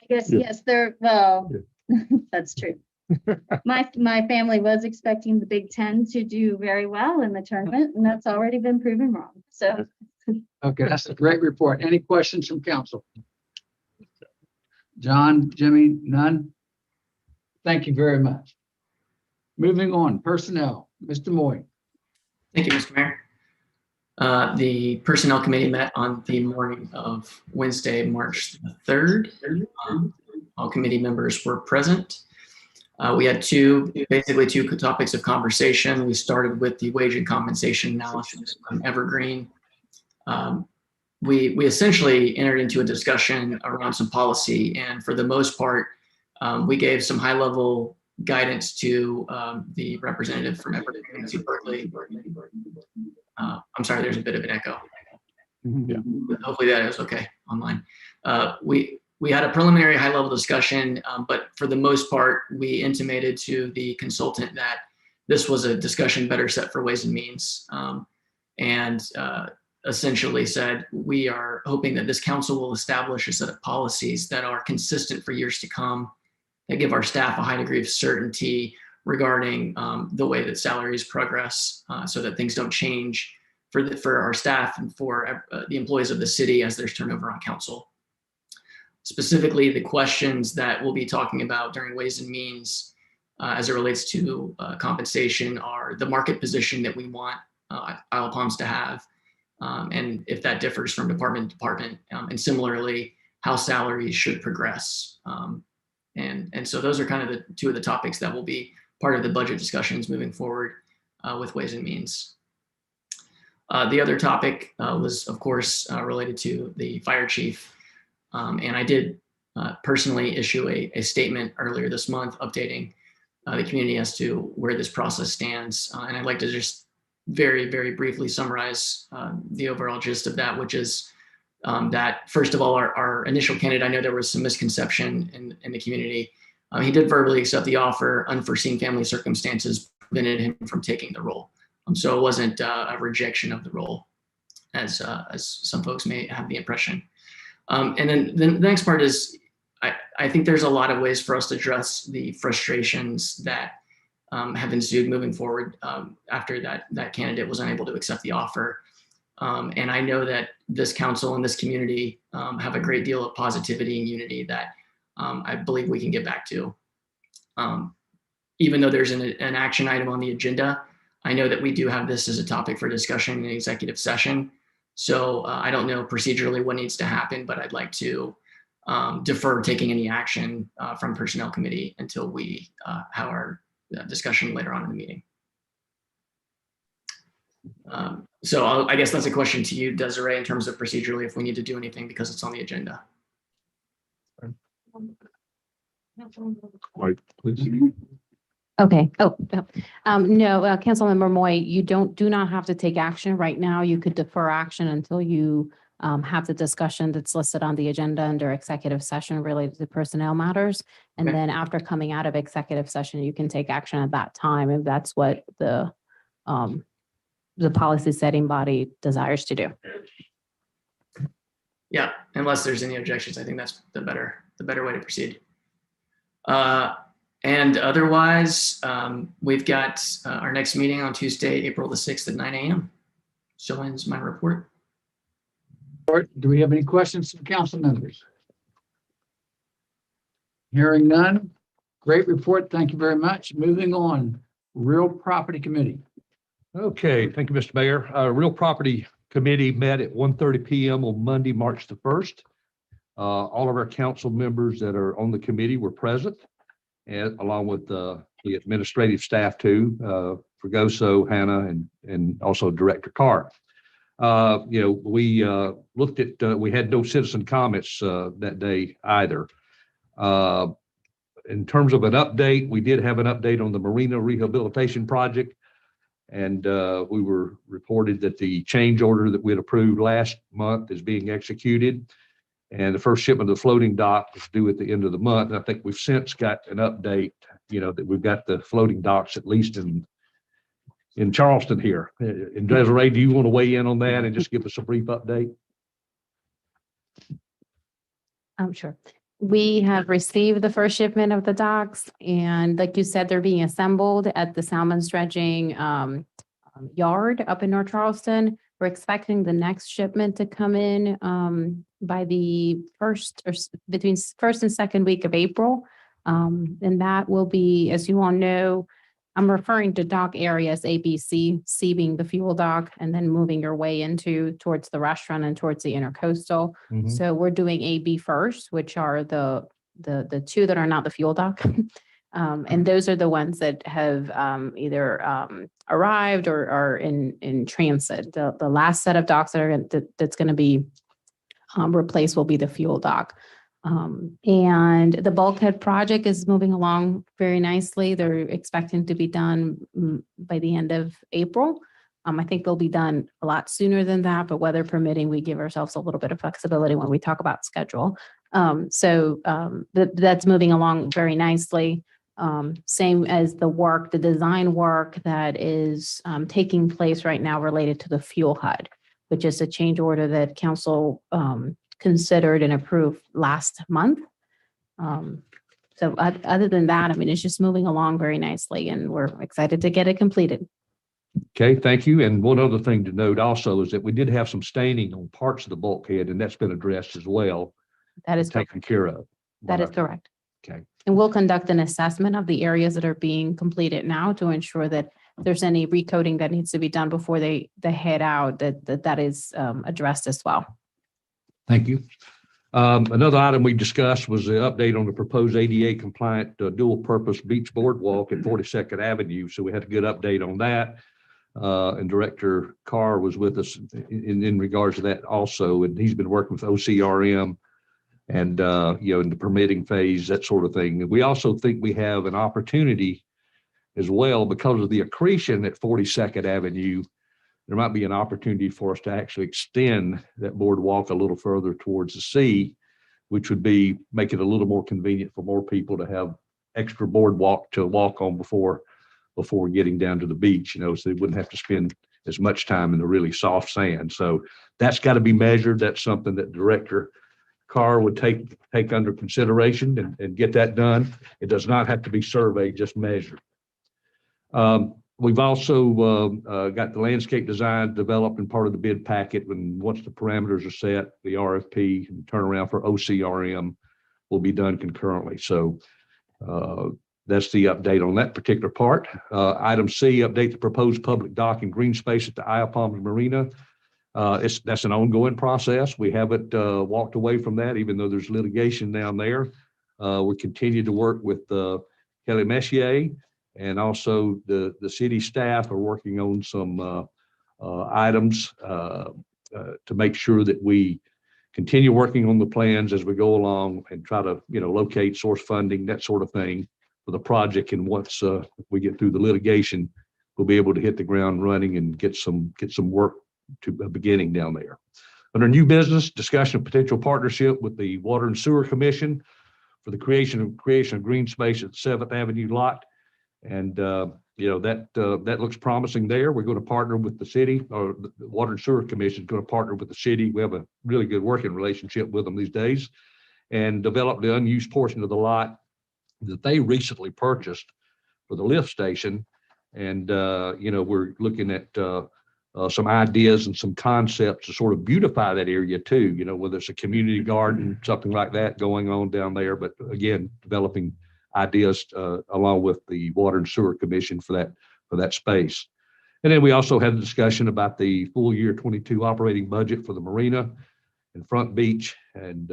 guess, yes, that's true. My family was expecting the Big Ten to do very well in the tournament, and that's already been proven wrong. So, Okay, that's a great report. Any questions from council? John, Jimmy, none? Thank you very much. Moving on, personnel, Mr. Moy. Thank you, Mr. Mayor. The Personnel Committee met on the morning of Wednesday, March 3rd. All committee members were present. We had basically two topics of conversation. We started with the wage and compensation analysis from Evergreen. We essentially entered into a discussion around some policy, and for the most part, we gave some high-level guidance to the representative from Evergreen to Berkeley. I'm sorry, there's a bit of an echo. Yeah. Hopefully that is okay online. We had a preliminary high-level discussion, but for the most part, we intimated to the consultant that this was a discussion better set for Ways and Means, and essentially said, we are hoping that this council will establish a set of policies that are consistent for years to come, that give our staff a high degree of certainty regarding the way that salaries progress, so that things don't change for our staff and for the employees of the city as there's turnover on council. Specifically, the questions that we'll be talking about during Ways and Means as it relates to compensation are the market position that we want Isle of Palms to have, and if that differs from department to department, and similarly, how salaries should progress. And so those are kind of the two of the topics that will be part of the budget discussions moving forward with Ways and Means. The other topic was, of course, related to the fire chief. And I did personally issue a statement earlier this month updating the community as to where this process stands. And I'd like to just very, very briefly summarize the overall gist of that, which is that, first of all, our initial candidate, I know there was some misconception in the community. He did verbally accept the offer. Unforeseen family circumstances prevented him from taking the role. So it wasn't a rejection of the role, as some folks may have the impression. And then the next part is, I think there's a lot of ways for us to address the frustrations that have ensued moving forward after that candidate was unable to accept the offer. And I know that this council and this community have a great deal of positivity and unity that I believe we can get back to. Even though there's an action item on the agenda, I know that we do have this as a topic for discussion in the executive session. So I don't know procedurally what needs to happen, but I'd like to defer taking any action from Personnel Committee until we have our discussion later on in the meeting. So I guess that's a question to you, Desiree, in terms of procedurally, if we need to do anything because it's on the agenda. Mike, please. Okay. No, Councilmember Moy, you do not have to take action right now. You could defer action until you have the discussion that's listed on the agenda under executive session related to personnel matters. And then after coming out of executive session, you can take action at that time if that's what the policy setting body desires to do. Yeah, unless there's any objections, I think that's the better way to proceed. And otherwise, we've got our next meeting on Tuesday, April the 6th at 9 a.m. So ends my report. Do we have any questions from council members? Hearing none. Great report. Thank you very much. Moving on, Real Property Committee. Okay, thank you, Mr. Mayor. Real Property Committee met at 1:30 p.m. on Monday, March the 1st. All of our council members that are on the committee were present, and along with the administrative staff too, Fregoso, Hannah, and also Director Carr. We looked at, we had no citizen comments that day either. In terms of an update, we did have an update on the marina rehabilitation project. And we were reported that the change order that we had approved last month is being executed. And the first shipment of the floating dock is due at the end of the month. And I think we've since got an update, that we've got the floating docks, at least in Charleston here. And Desiree, do you want to weigh in on that and just give us a brief update? Sure. We have received the first shipment of the docks, and like you said, they're being assembled at the salmon dredging yard up in North Charleston. We're expecting the next shipment to come in by the between first and second week of April. And that will be, as you all know, I'm referring to dock areas A, B, C, C being the fuel dock, and then moving your way towards the restaurant and towards the intercoastal. Mhm. So we're doing A, B first, which are the two that are not the fuel dock. And those are the ones that have either arrived or are in transit. The last set of docks that's going to be replaced will be the fuel dock. And the bulkhead project is moving along very nicely. They're expecting to be done by the end of April. I think they'll be done a lot sooner than that, but weather permitting, we give ourselves a little bit of flexibility when we talk about schedule. That's moving along very nicely. Same as the design work that is taking place right now related to the fuel HUD, which is a change order that council considered and approved last month. Other than that, I mean, it's just moving along very nicely, and we're excited to get it completed. Okay, thank you. And one other thing to note also is that we did have some staining on parts of the bulkhead, and that's been addressed as well. That is taken care of. That is correct. Okay. And we'll conduct an assessment of the areas that are being completed now to ensure that if there's any recoding that needs to be done before they head out, that is addressed as well. Thank you. Another item we discussed was the update on the proposed ADA compliant dual-purpose beach boardwalk at 42nd Avenue. So we had a good update on that. And Director Carr was with us in regards to that also. And he's been working with OCRM and, in the permitting phase, that sort of thing. And we also think we have an opportunity as well because of the accretion at 42nd Avenue. There might be an opportunity for us to actually extend that boardwalk a little further towards the sea, which would make it a little more convenient for more people to have extra boardwalk to walk on before getting down to the beach, so they wouldn't have to spend as much time in the really soft sand. So that's got to be measured. That's something that Director Carr would take under consideration and get that done. It does not have to be surveyed, just measured. We've also got the landscape design developed and part of the bid packet. And once the parameters are set, the RFP and turnaround for OCRM will be done concurrently. So that's the update on that particular part. Item C, update the proposed public dock and green space at the Isle Palms Marina. That's an ongoing process. We haven't walked away from that, even though there's litigation down there. We continue to work with Kelly Messier. And also the city staff are working on some items to make sure that we continue working on the plans as we go along and try to, locate source funding, that sort of thing for the project. And once we get through the litigation, we'll be able to hit the ground running and get some work to a beginning down there. Under new business, discussion of potential partnership with the Water and Sewer Commission for the creation of green space at 7th Avenue lot. And, that looks promising there. We're going to partner with the city, or the Water and Sewer Commission is going to partner with the city. We have a really good working relationship with them these days, and develop the unused portion of the lot that they recently purchased for the lift station. And, we're looking at some ideas and some concepts to sort of beautify that area too, whether it's a community garden, something like that going on down there. But again, developing ideas along with the Water and Sewer Commission for that space. And then we also had a discussion about the full year 22 operating budget for the marina and Front Beach. And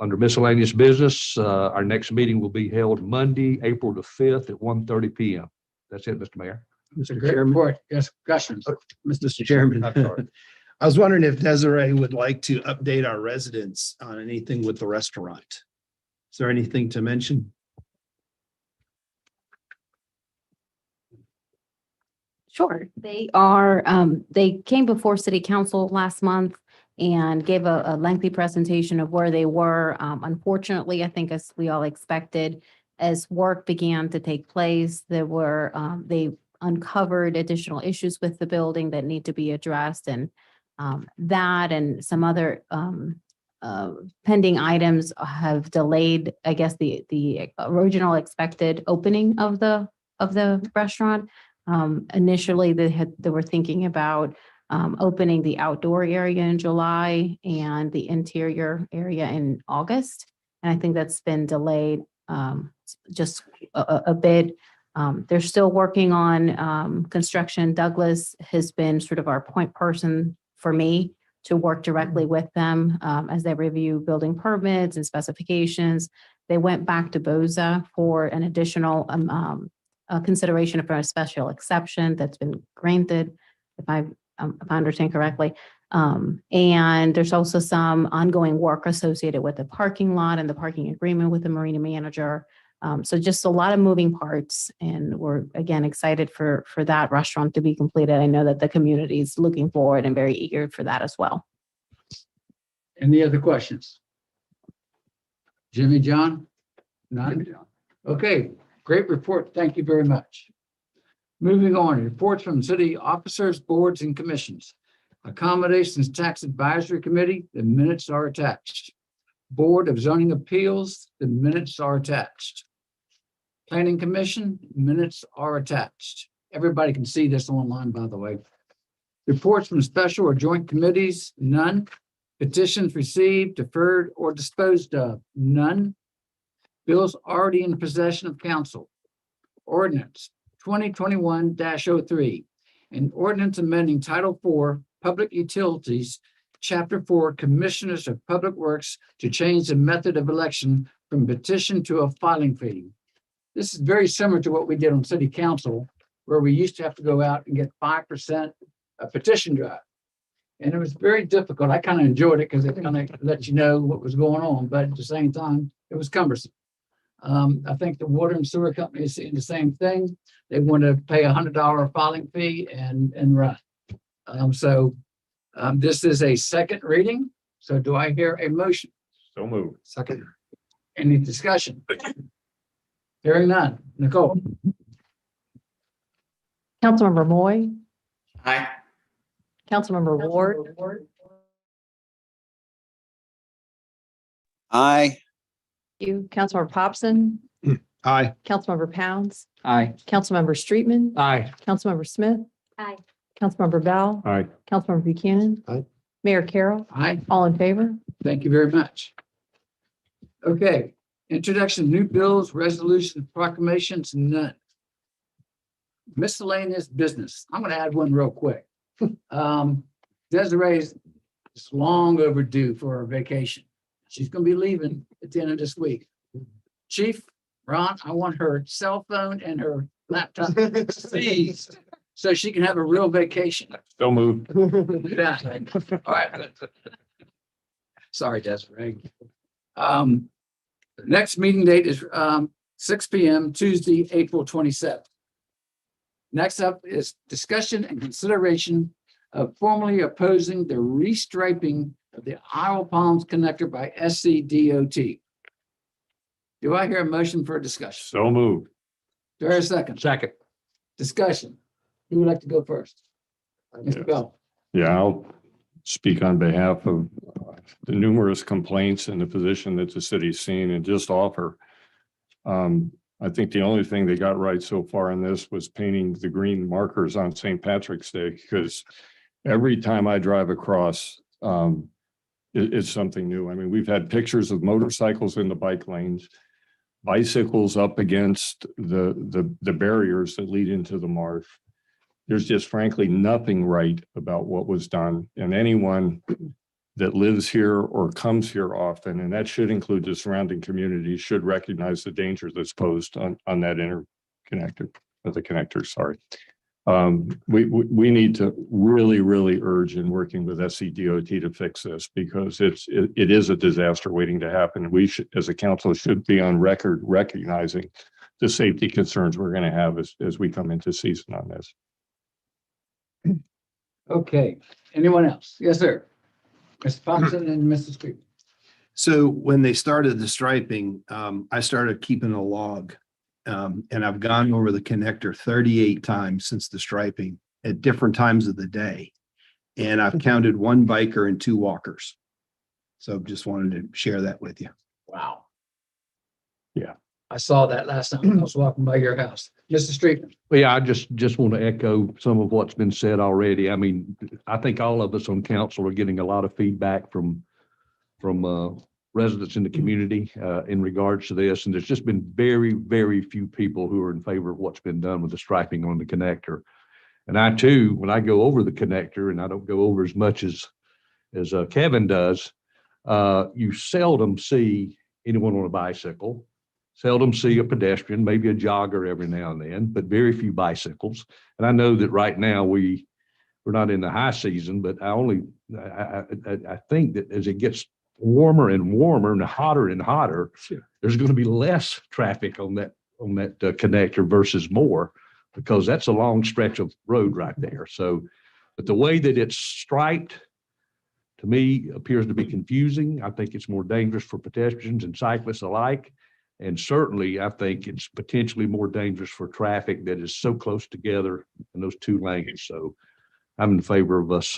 under miscellaneous business, our next meeting will be held Monday, April the 5th at 1:30 p.m. That's it, Mr. Mayor. Mr. Chairman. Discussions. Mr. Chairman. I'm sorry. I was wondering if Desiree would like to update our residents on anything with the restaurant. Is there anything to mention? Sure. They came before city council last month and gave a lengthy presentation of where they were. Unfortunately, I think as we all expected, as work began to take place, they uncovered additional issues with the building that need to be addressed, and that and some other pending items have delayed, I guess, the original expected opening of the restaurant. Initially, they were thinking about opening the outdoor area in July and the interior area in August. And I think that's been delayed just a bit. They're still working on construction. Douglas has been sort of our point person for me to work directly with them as they review building permits and specifications. They went back to BOZA for an additional consideration for a special exception that's been granted, if I understand correctly. And there's also some ongoing work associated with the parking lot and the parking agreement with the marina manager. So just a lot of moving parts, and we're again excited for that restaurant to be completed. I know that the community is looking forward and very eager for that as well. Any other questions? Jimmy John? None? Okay, great report. Thank you very much. Moving on, reports from city officers, boards, and commissions. Accommodations Tax Advisory Committee, the minutes are attached. Board of Zoning Appeals, the minutes are attached. Planning Commission, minutes are attached. Everybody can see this online, by the way. Reports from special or joint committees, none. Petitions received, deferred, or disposed of, none. Bills already in possession of council. Ordinance 2021-03, an ordinance amending Title IV, Public Utilities, Chapter 4, Commissioners of Public Works to change the method of election from petition to a filing fee. This is very similar to what we did on city council, where we used to have to go out and get 5% a petition drive. And it was very difficult. I kind of enjoyed it because it kind of let you know what was going on, but at the same time, it was cumbersome. I think the water and sewer company is seeing the same thing. They want to pay $100 filing fee and run. This is a second reading. So do I hear a motion? So moved. Second. Any discussion? Hearing none. Nicole? Councilmember Moy, Aye. Councilmember Ward, Aye. you, Councilmember Popson, Aye. Councilmember Pounds, Aye. Councilmember Streetman, Aye. Councilmember Smith, Aye. Councilmember Bell, Aye. Councilmember Buchanan. Aye. Mayor Carroll, Aye. all in favor? Thank you very much. Okay, introduction, of new bills, resolutions, proclamations, none. Miscellaneous business. I'm going to add one real quick. Desiree is long overdue for her vacation. She's going to be leaving at the end of this week. Chief Ron, I want her cell phone and her laptop seized so she can have a real vacation. So moved. Yeah. All right. Sorry, Desiree. Next meeting date is 6 p.m. Tuesday, April 27th. Next up is discussion and consideration of formally opposing the restriping of the Isle Palms connector by SCDOT. Do I hear a motion for a discussion? So moved. Do I hear a second? Second. Discussion. Who would like to go first? Mr. Bell. Yeah, I'll speak on behalf of the numerous complaints and the position that the city's seen and just offer. I think the only thing they got right so far in this was painting the green markers on St. Patrick's Day, because every time I drive across, it's something new. I mean, we've had pictures of motorcycles in the bike lanes, bicycles up against the barriers that lead into the marsh. There's just frankly nothing right about what was done. And anyone that lives here or comes here often, and that should include the surrounding communities, should recognize the danger that's posed on that interconnector, or the connector, sorry. We need to really urge in working with SCDOT to fix this because it is a disaster waiting to happen. We should, as a council, should be on record recognizing the safety concerns we're going to have as we come into season on this. Okay, anyone else? Yes, sir. Mr. Thompson and Mrs. Creed. So when they started the striping, I started keeping a log. And I've gone over the connector 38 times since the striping at different times of the day. And I've counted 1 biker and 2 walkers. So just wanted to share that with you. Wow. Yeah. I saw that last time I was walking by your house. Mr. Streetman. Well, yeah, I just want to echo some of what's been said already. I mean, I think all of us on council are getting a lot of feedback from residents in the community in regards to this. And there's just been very few people who are in favor of what's been done with the striping on the connector. And I too, when I go over the connector, and I don't go over as much as Kevin does, you seldom see anyone on a bicycle, seldom see a pedestrian, maybe a jogger every now and then, but very few bicycles. And I know that right now we're not in the high season, but I think that as it gets warmer and warmer and hotter, there's going to be less traffic on that connector versus more, because that's a long stretch of road right there. So, but the way that it's striped, to me, appears to be confusing. I think it's more dangerous for pedestrians and cyclists alike. And certainly, I think it's potentially more dangerous for traffic that is so close together in those 2 lanes. So I'm in favor of us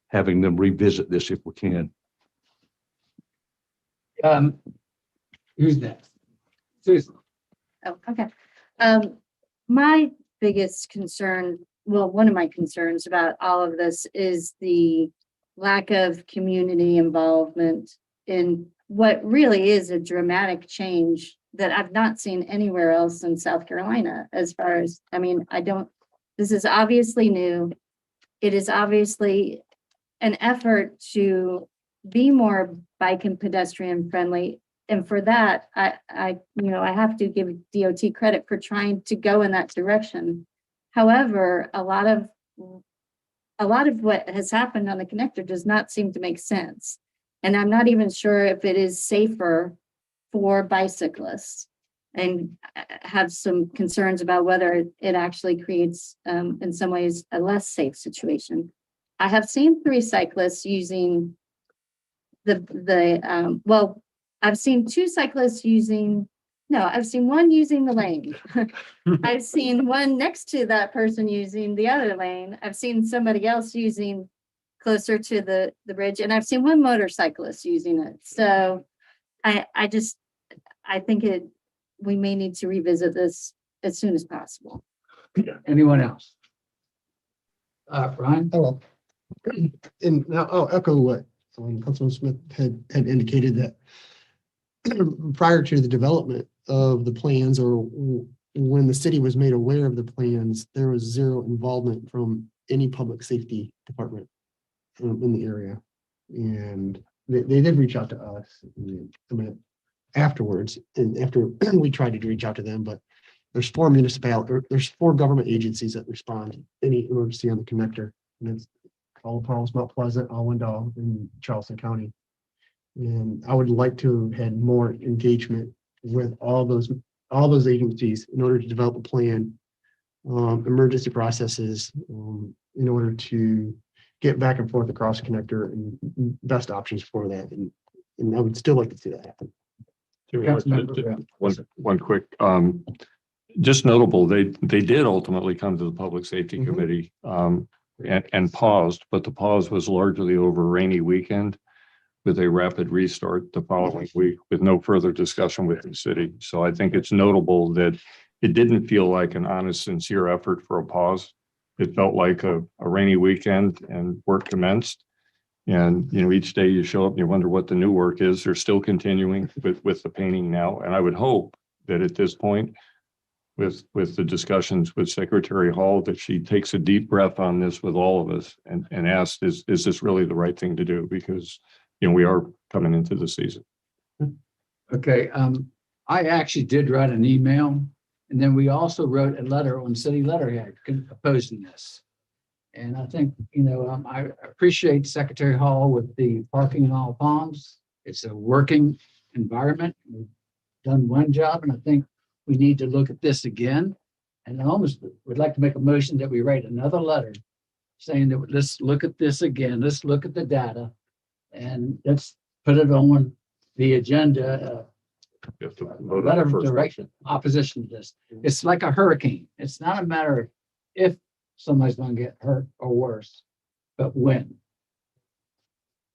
having them revisit this if we can. Who's next? Susan. Oh, okay. My biggest concern, well, one of my concerns about all of this is the lack of community involvement in what really is a dramatic change that I've not seen anywhere else in South Carolina. As far as, I mean, this is obviously new. It is obviously an effort to be more bike and pedestrian friendly. And for that, I have to give DOT credit for trying to go in that direction. However, a lot of what has happened on the connector does not seem to make sense. And I'm not even sure if it is safer for bicyclists, and have some concerns about whether it actually creates, in some ways, a less safe situation. I have seen 3 cyclists using I've seen 2 cyclists I've seen one using the lane. I've seen one next to that person using the other lane. I've seen somebody else using closer to the bridge, and I've seen one motorcyclist using it. So I think we may need to revisit this as soon as possible. Anyone else? Brian? Hello. And now I'll echo what Councilman Smith had indicated, that prior to the development of the plans, or when the city was made aware of the plans, there was 0 involvement from any public safety department in the area. And they did reach out to us afterwards, and after we tried to reach out to them, but there's 4 government agencies that respond to any emergency on the connector. And it's All Palms, Mount Pleasant, Allendale, and Charleston County. And I would like to have had more engagement with all those agencies in order to develop a plan, emergency processes, in order to get back and forth across the connector, and best options for that. And I would still like to see that happen. One quick, just notable, they did ultimately come to the Public Safety Committee and paused, but the pause was largely over a rainy weekend with a rapid restart the following week with no further discussion with the city. So I think it's notable that it didn't feel like an honest, sincere effort for a pause. It felt like a rainy weekend, and work commenced. And, each day you show up and you wonder what the new work is. They're still continuing with the painting now. And I would hope that at this point, with the discussions with Secretary Hall, that she takes a deep breath on this with all of us and asks, is this really the right thing to do? Because, we are coming into the season. Okay. I actually did write an email And then we also wrote a letter on city letterhead opposing this. And I think, I appreciate Secretary Hall with the parking in all palms. It's a working environment. We've done one job, and I think we need to look at this again. And I almost would like to make a motion that we write another letter saying that let's look at this again. Let's look at the data and let's put it on the agenda. You have to A vote on letter the of first direct motion. opposition to this. It's like a hurricane. It's not a matter of if somebody's going to get hurt or worse, but when.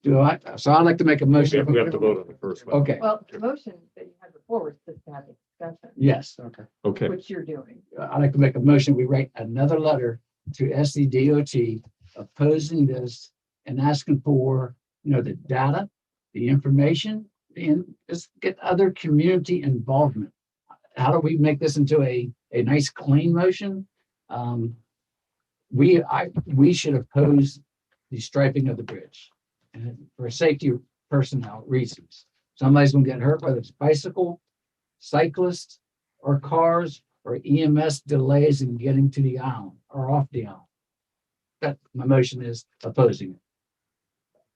So I'd like to make a motion. We have to vote on the first one. Okay, Well, the motion that you had before was just to have a discussion. yes, okay. Okay. Which you're doing. I'd like to make a motion. We write another letter to SCDOT opposing this and asking for, the data, the information, and just get other community involvement. How do we make this into a nice clean motion? We should oppose the striping of the bridge and for safety personnel reasons. Somebody's gonna get hurt, whether it's bicycle, cyclists, or cars, or EMS delays in getting to the island or off the island. That my motion is opposing it.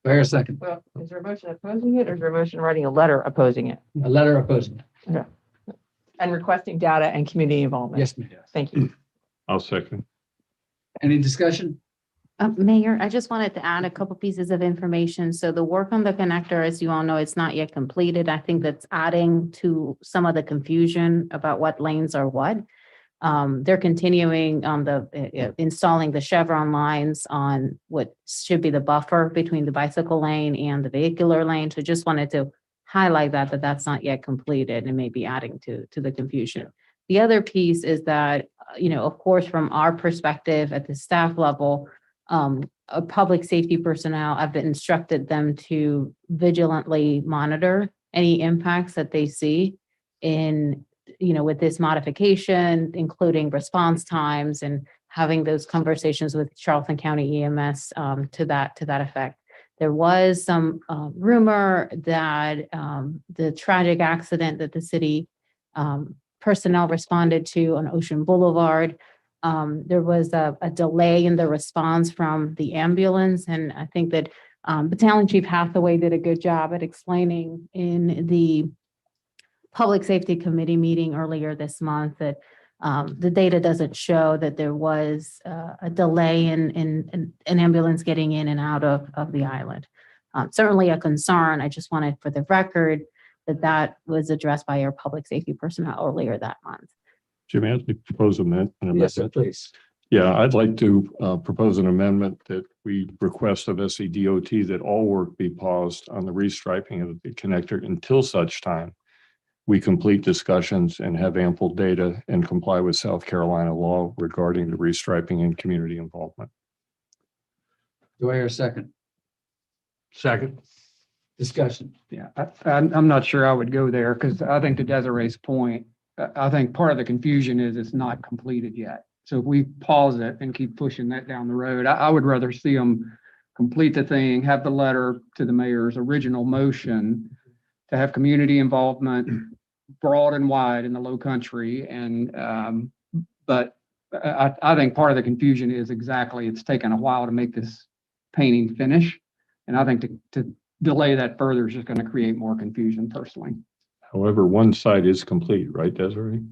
Fair a second, Well, is there a motion opposing it or is there a motion writing a letter opposing it? a letter opposing it. And requesting data and community involvement? Yes, ma'am. Thank you. I'll second. Any discussion? Mayor, I just wanted to add a couple pieces of information. So the work on the connector, as you all know, it's not yet completed. I think that's adding to some of the confusion about what lanes are what. They're continuing on installing the chevron lines on what should be the buffer between the bicycle lane and the vehicular lane. So just wanted to highlight that that's not yet completed and maybe adding to the confusion. The other piece is that, of course, from our perspective at the staff level, public safety personnel, I've been instructed them to vigilantly monitor any impacts that they see in, with this modification, including response times and having those conversations with Charleston County EMS to that effect. There was some rumor that the tragic accident that the city personnel responded to on Ocean Boulevard, there was a delay in the response from the ambulance. And I think that Battalion Chief Hathaway did a good job at explaining in the Public Safety Committee meeting earlier this month that the data doesn't show that there was a delay in an ambulance getting in and out of the island. Certainly a concern. I just wanted for the record that was addressed by our public safety personnel earlier that month. Jim, as we propose amendment. Yes, sir, please. Yeah, I'd like to propose an amendment that we request of SCDOT that all work be paused on the restriping of the connector until such time we complete discussions and have ample data and comply with South Carolina law regarding the restriping and community involvement. Do I hear a second? Second. Discussion. Yeah, I'm not sure I would go there because I think to Desiree's point, I think part of the confusion is it's not completed yet. So if we pause it and keep pushing that down the road, I would rather see them complete the thing, have the letter to the mayor's original motion to have community involvement broad and wide in the Low Country. And but I think part of the confusion is exactly it's taken a while to make this painting finish. And I think to delay that further is just going to create more confusion personally. However, one side is complete, right, Desiree?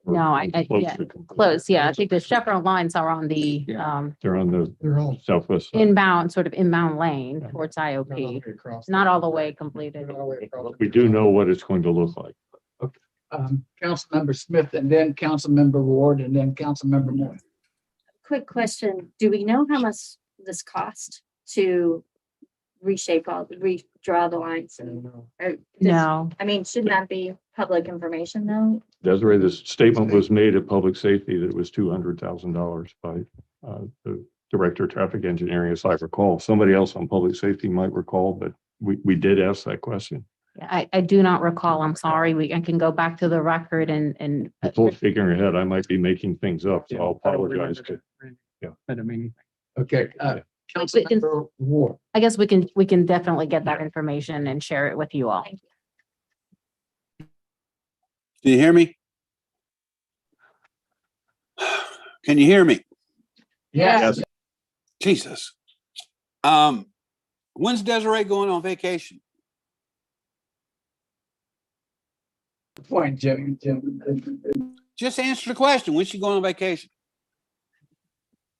No, Close yeah, to complete. close. Yeah, I think the chevron lines are on the They're on the southwest side. inbound lane towards IOP, not all the way completed. We do know what it's going to look like. Councilmember Smith, and then Councilmember Ward, and then Councilmember Moore. Quick question. Do we know how much this cost to redraw the lines? No. I mean, shouldn't that be public information though? Desiree, this statement was made at Public Safety that it was $200,000 by the Director of Traffic Engineering, as I recall. Somebody else on Public Safety might recall, but we did ask that question. I do not recall. I'm sorry. I can go back to the record and Before figuring ahead, I might be making things up, so I'll apologize. Yeah. But I mean, okay. Councilmember Ward. I guess we can definitely get that information and share it with you all. Can you hear me? Can you hear me? Yes. Jesus. When's Desiree going on vacation? Point, Jim. Just answer the question. When's she going on vacation?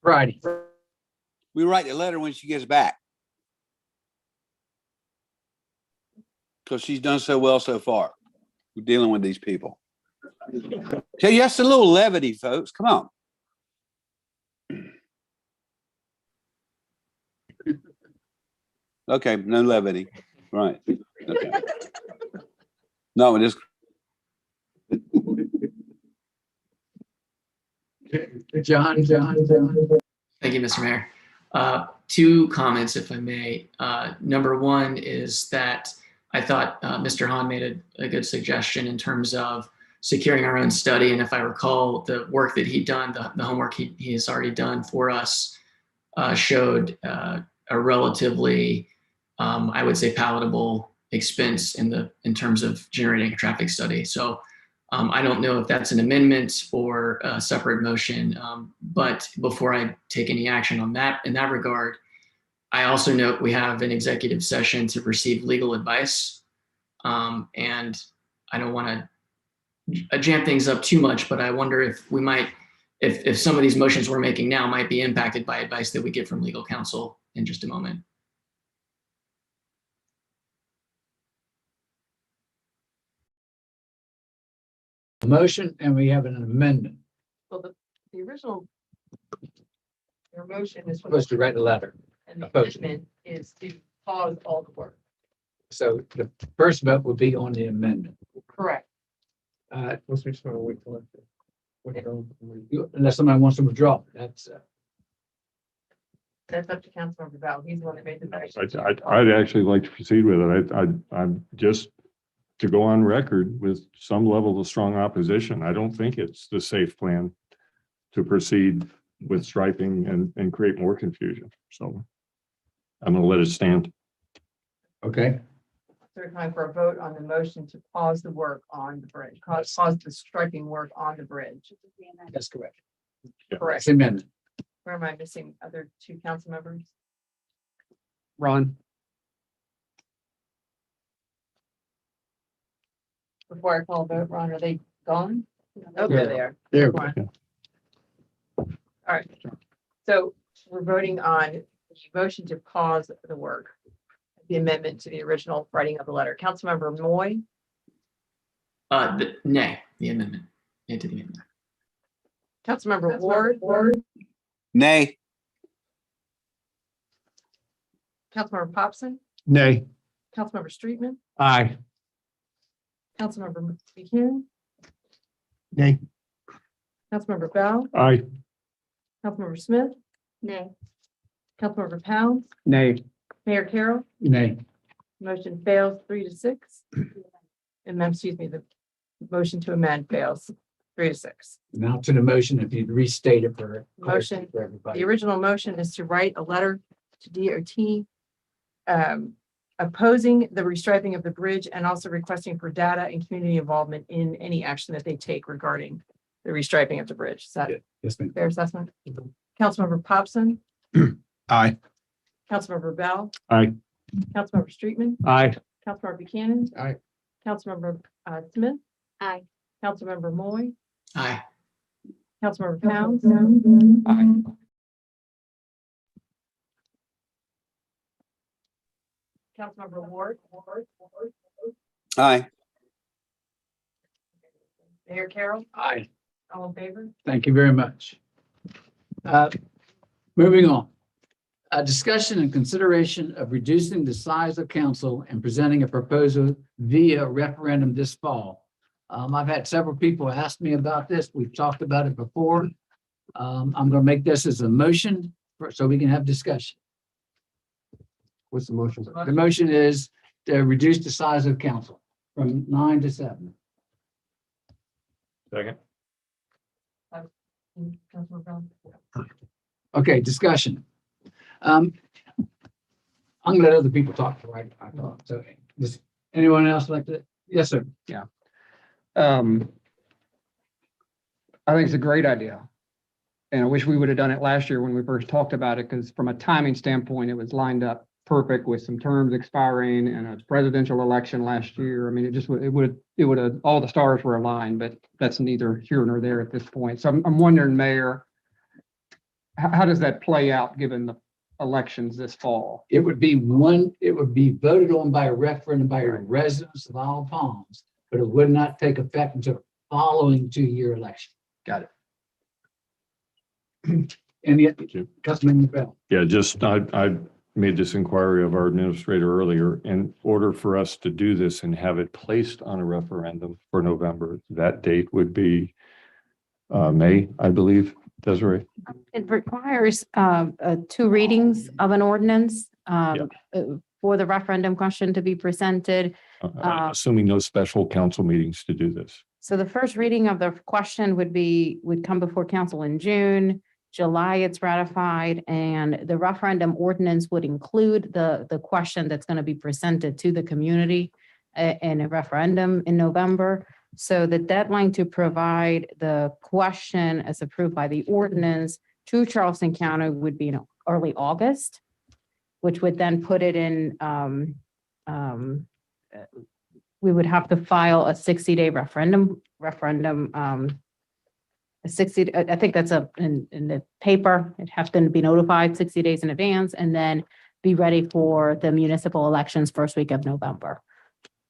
Friday. We write the letter when she gets back. Because she's done so well so far. We're dealing with these people. So just a little levity, folks. Come on. Okay, no levity. Right. Okay. No, it is. John. Thank you, Mr. Mayor. Two comments, if I may. Number one is that I thought Mr. Hahn made a good suggestion in terms of securing our own study. And if I recall, the work that he'd done, the homework he has already done for us showed a relatively, I would say, palatable expense in terms of generating a traffic study. So I don't know if that's an amendment or a separate motion, but before I take any action on that, in that regard, I also note we have an executive session to receive legal advice. And I don't want to jam things up too much, but I wonder if we might, if some of these motions we're making now might be impacted by advice that we get from legal counsel in just a moment. Motion, and we have an amendment. Well, the original. Your motion is. Supposed to write a letter. And the Opposed. amendment is to pause all the work. So the first vote would be on the amendment. Correct. Unless we just want to wait till. Unless somebody wants to withdraw, that's. That's up to Councilmember Val. He's the one that made the motion. I'd actually like to proceed with it. I'm just to go on record with some level of strong opposition. I don't think it's the safe plan to proceed with striping and create more confusion. So I'm going to let it stand. Okay. Third time for a vote on the motion to pause the work on the bridge, pause the striping work on the bridge. That's correct. Correct. It's amendment. Where am I missing other two council members? Ron, Before I call a vote, Ron, are they gone? Oh, Yeah. there they are. There Never mind. All right. So we're voting on the motion to pause the work, the amendment to the original writing of the letter. Councilmember Moy, Nay, the amendment. Nay to the amendment. Councilmember Ward, Nay. Councilmember Popson, Nay. Councilmember Streetman, Aye. Councilmember Buchanan, Nay. Councilmember Bell, Aye. Councilmember Smith, Nay. Councilmember Pound, nay. Mayor Carroll, Nay. motion fails 3-6. Excuse me, the motion to amend fails 3-6. Now to the motion, if you'd restate it for. Motion, For everybody. the original motion is to write a letter to DOT opposing the restriping of the bridge and also requesting for data and community involvement in any action that they take regarding the restriping of the bridge. Is that Yes, ma'am. fair assessment? Councilmember Popson, Aye. Councilmember Bell, Aye. Councilmember Streetman, Aye. Councilmember Buchanan. Aye. Councilmember Smith, Aye. Councilmember Moy, Aye. Councilmember Pound, Aye. Councilmember Ward, Aye. Mayor Carroll, Aye. all in favor? Thank you very much. Moving on. A discussion and consideration of reducing the size of council and presenting a proposal via referendum this fall. I've had several people ask me about this. We've talked about it before. I'm going to make this as a motion so we can have discussion. What's the motion? The motion is to reduce the size of council from 9 to 7. Second. Councilmember Brown. Okay, discussion. I'm gonna let other people talk, right? I thought, so, does anyone else like to? Yes, sir. I think it's a great idea. And I wish we would have done it last year when we first talked about it, because from a timing standpoint, it was lined up perfect with some terms expiring and a presidential election last year. I mean, it would have, all the stars were aligned, but that's neither here nor there at this point. So I'm wondering, Mayor, how does that play out given the elections this fall? It would be voted on by a referendum by residents of Isle of Palms, but it would not take effect until the following 2-year election. Got it. And yet, Councilman Bell. Yeah, just, I made this inquiry of our administrator earlier. In order for us to do this and have it placed on a referendum for November, that date would be May, I believe, Desiree. It requires 2 readings of an ordinance for the referendum question to be presented. Assuming no special council meetings to do this. So the first reading of the question would come before council in June. July, it's ratified, and the referendum ordinance would include the question that's going to be presented to the community in a referendum in November. So the deadline to provide the question as approved by the ordinance to Charleston County would be in early August, which would then put it in, we would have to file a 60-day referendum, I think that's in the paper. It has to be notified 60 days in advance and then be ready for the municipal elections first week of November.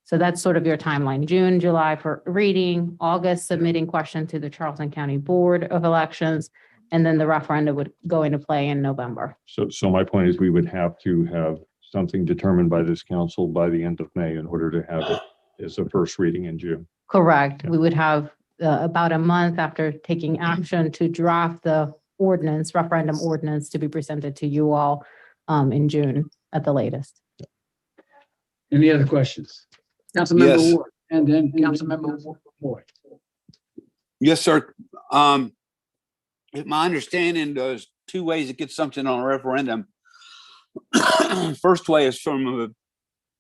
So that's sort of your timeline, June, July for reading, August submitting question to the Charleston County Board of Elections, and then the referendum would go into play in November. So my point is we would have to have something determined by this council by the end of May in order to have it as a first reading in June. Correct. We would have about a month after taking action to draft the referendum ordinance to be presented to you all in June at the latest. Any other questions? Councilmember Yes. Ward, and then Councilmember Ward. Yes, sir. My understanding, there's 2 ways to get something on a referendum. First way is from a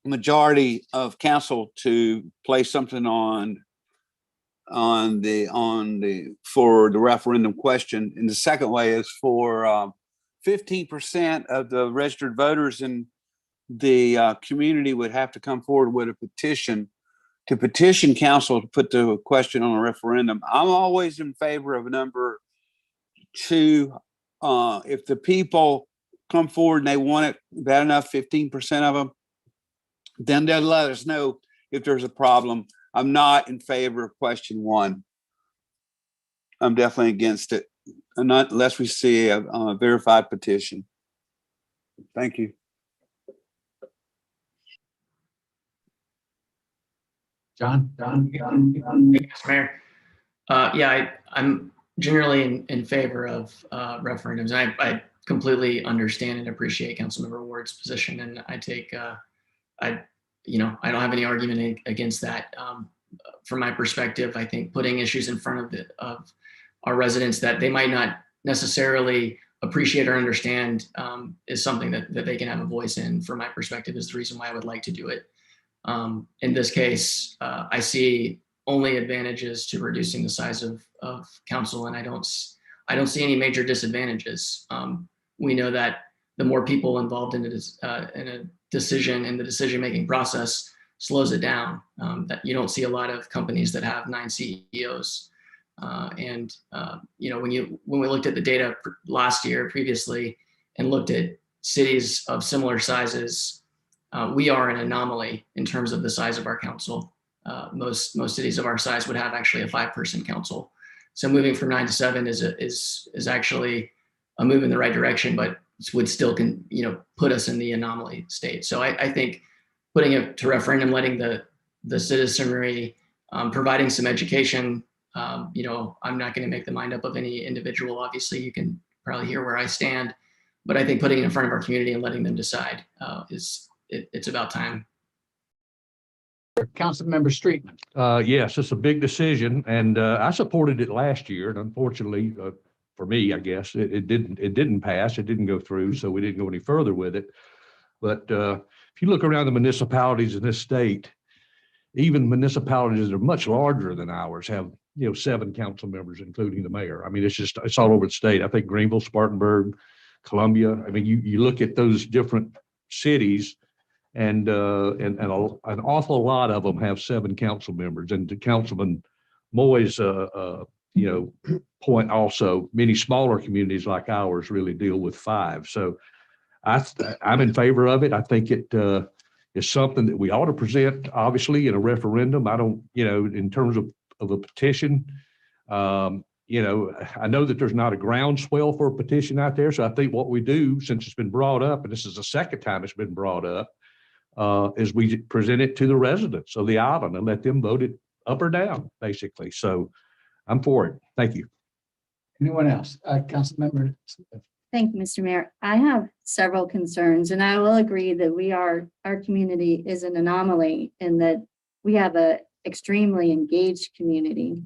majority of council to place something for the referendum question. And the second way is for 15% of the registered voters in the community would have to come forward with a petition to petition council to put the question on a referendum. I'm always in favor of number 2. If the people come forward and they want it bad enough, 15% of them, then they'll let us know if there's a problem. I'm not in favor of question 1. I'm definitely against it, and not unless we see a verified petition. Thank you. John. Yes, Mayor. I'm generally in favor of referendums. I completely understand and appreciate Councilmember Ward's position, and I take I don't have any argument against that. From my perspective, I think putting issues in front of our residents that they might not necessarily appreciate or understand is something that they can have a voice in. From my perspective, is the reason why I would like to do it. In this case, I see only advantages to reducing the size of council, and I don't see any major disadvantages. We know that the more people involved in a decision in the decision-making process slows it down. That you don't see a lot of companies that have 9 CEOs. When we looked at the data last year previously and looked at cities of similar sizes, we are an anomaly in terms of the size of our council. Most cities of our size would have actually a 5-person council. So moving from 9 to 7 is actually a move in the right direction, but would still put us in the anomaly state. So I think putting it to referendum, letting the citizenry, providing some education. I'm not going to make the mind up of any individual. Obviously, you can probably hear where I stand, but I think putting it in front of our community and letting them decide it's about time. Councilmember Streetman. Yes, it's a big decision, and I supported it last year, and unfortunately, for me, I guess it didn't pass. It didn't go through, so we didn't go any further with it. But if you look around the municipalities in this state, even municipalities that are much larger than ours have 7 council members, including the mayor. I mean, it's all over the state. I think Greenville, Spartanburg, Columbia. I mean, you look at those different cities and an awful lot of them have 7 council members. And to Councilman Moy's, point also, many smaller communities like ours really deal with 5. So I'm in favor of it. I think it is something that we ought to present, obviously, in a referendum. I don't, in terms of a petition, I know that there's not a groundswell for a petition out there. So I think what we do, since it's been brought up, and this is the second time it's been brought up, is we present it to the residents of the island and let them vote it up or down, basically. So I'm for it. Thank you. Anyone else? Councilmember. Thank you, Mr. Mayor. I have several concerns, and I will agree that our community is an anomaly in that we have a extremely engaged community.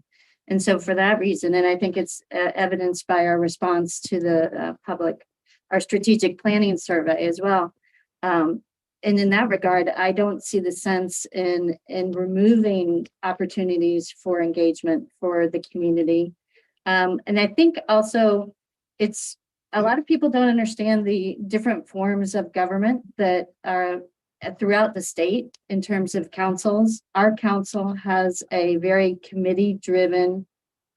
And so for that reason, and I think it's evidenced by our response to the our strategic planning survey as well. And in that regard, I don't see the sense in removing opportunities for engagement for the community. And I think also it's a lot of people don't understand the different forms of government that are throughout the state in terms of councils. Our council has a very committee-driven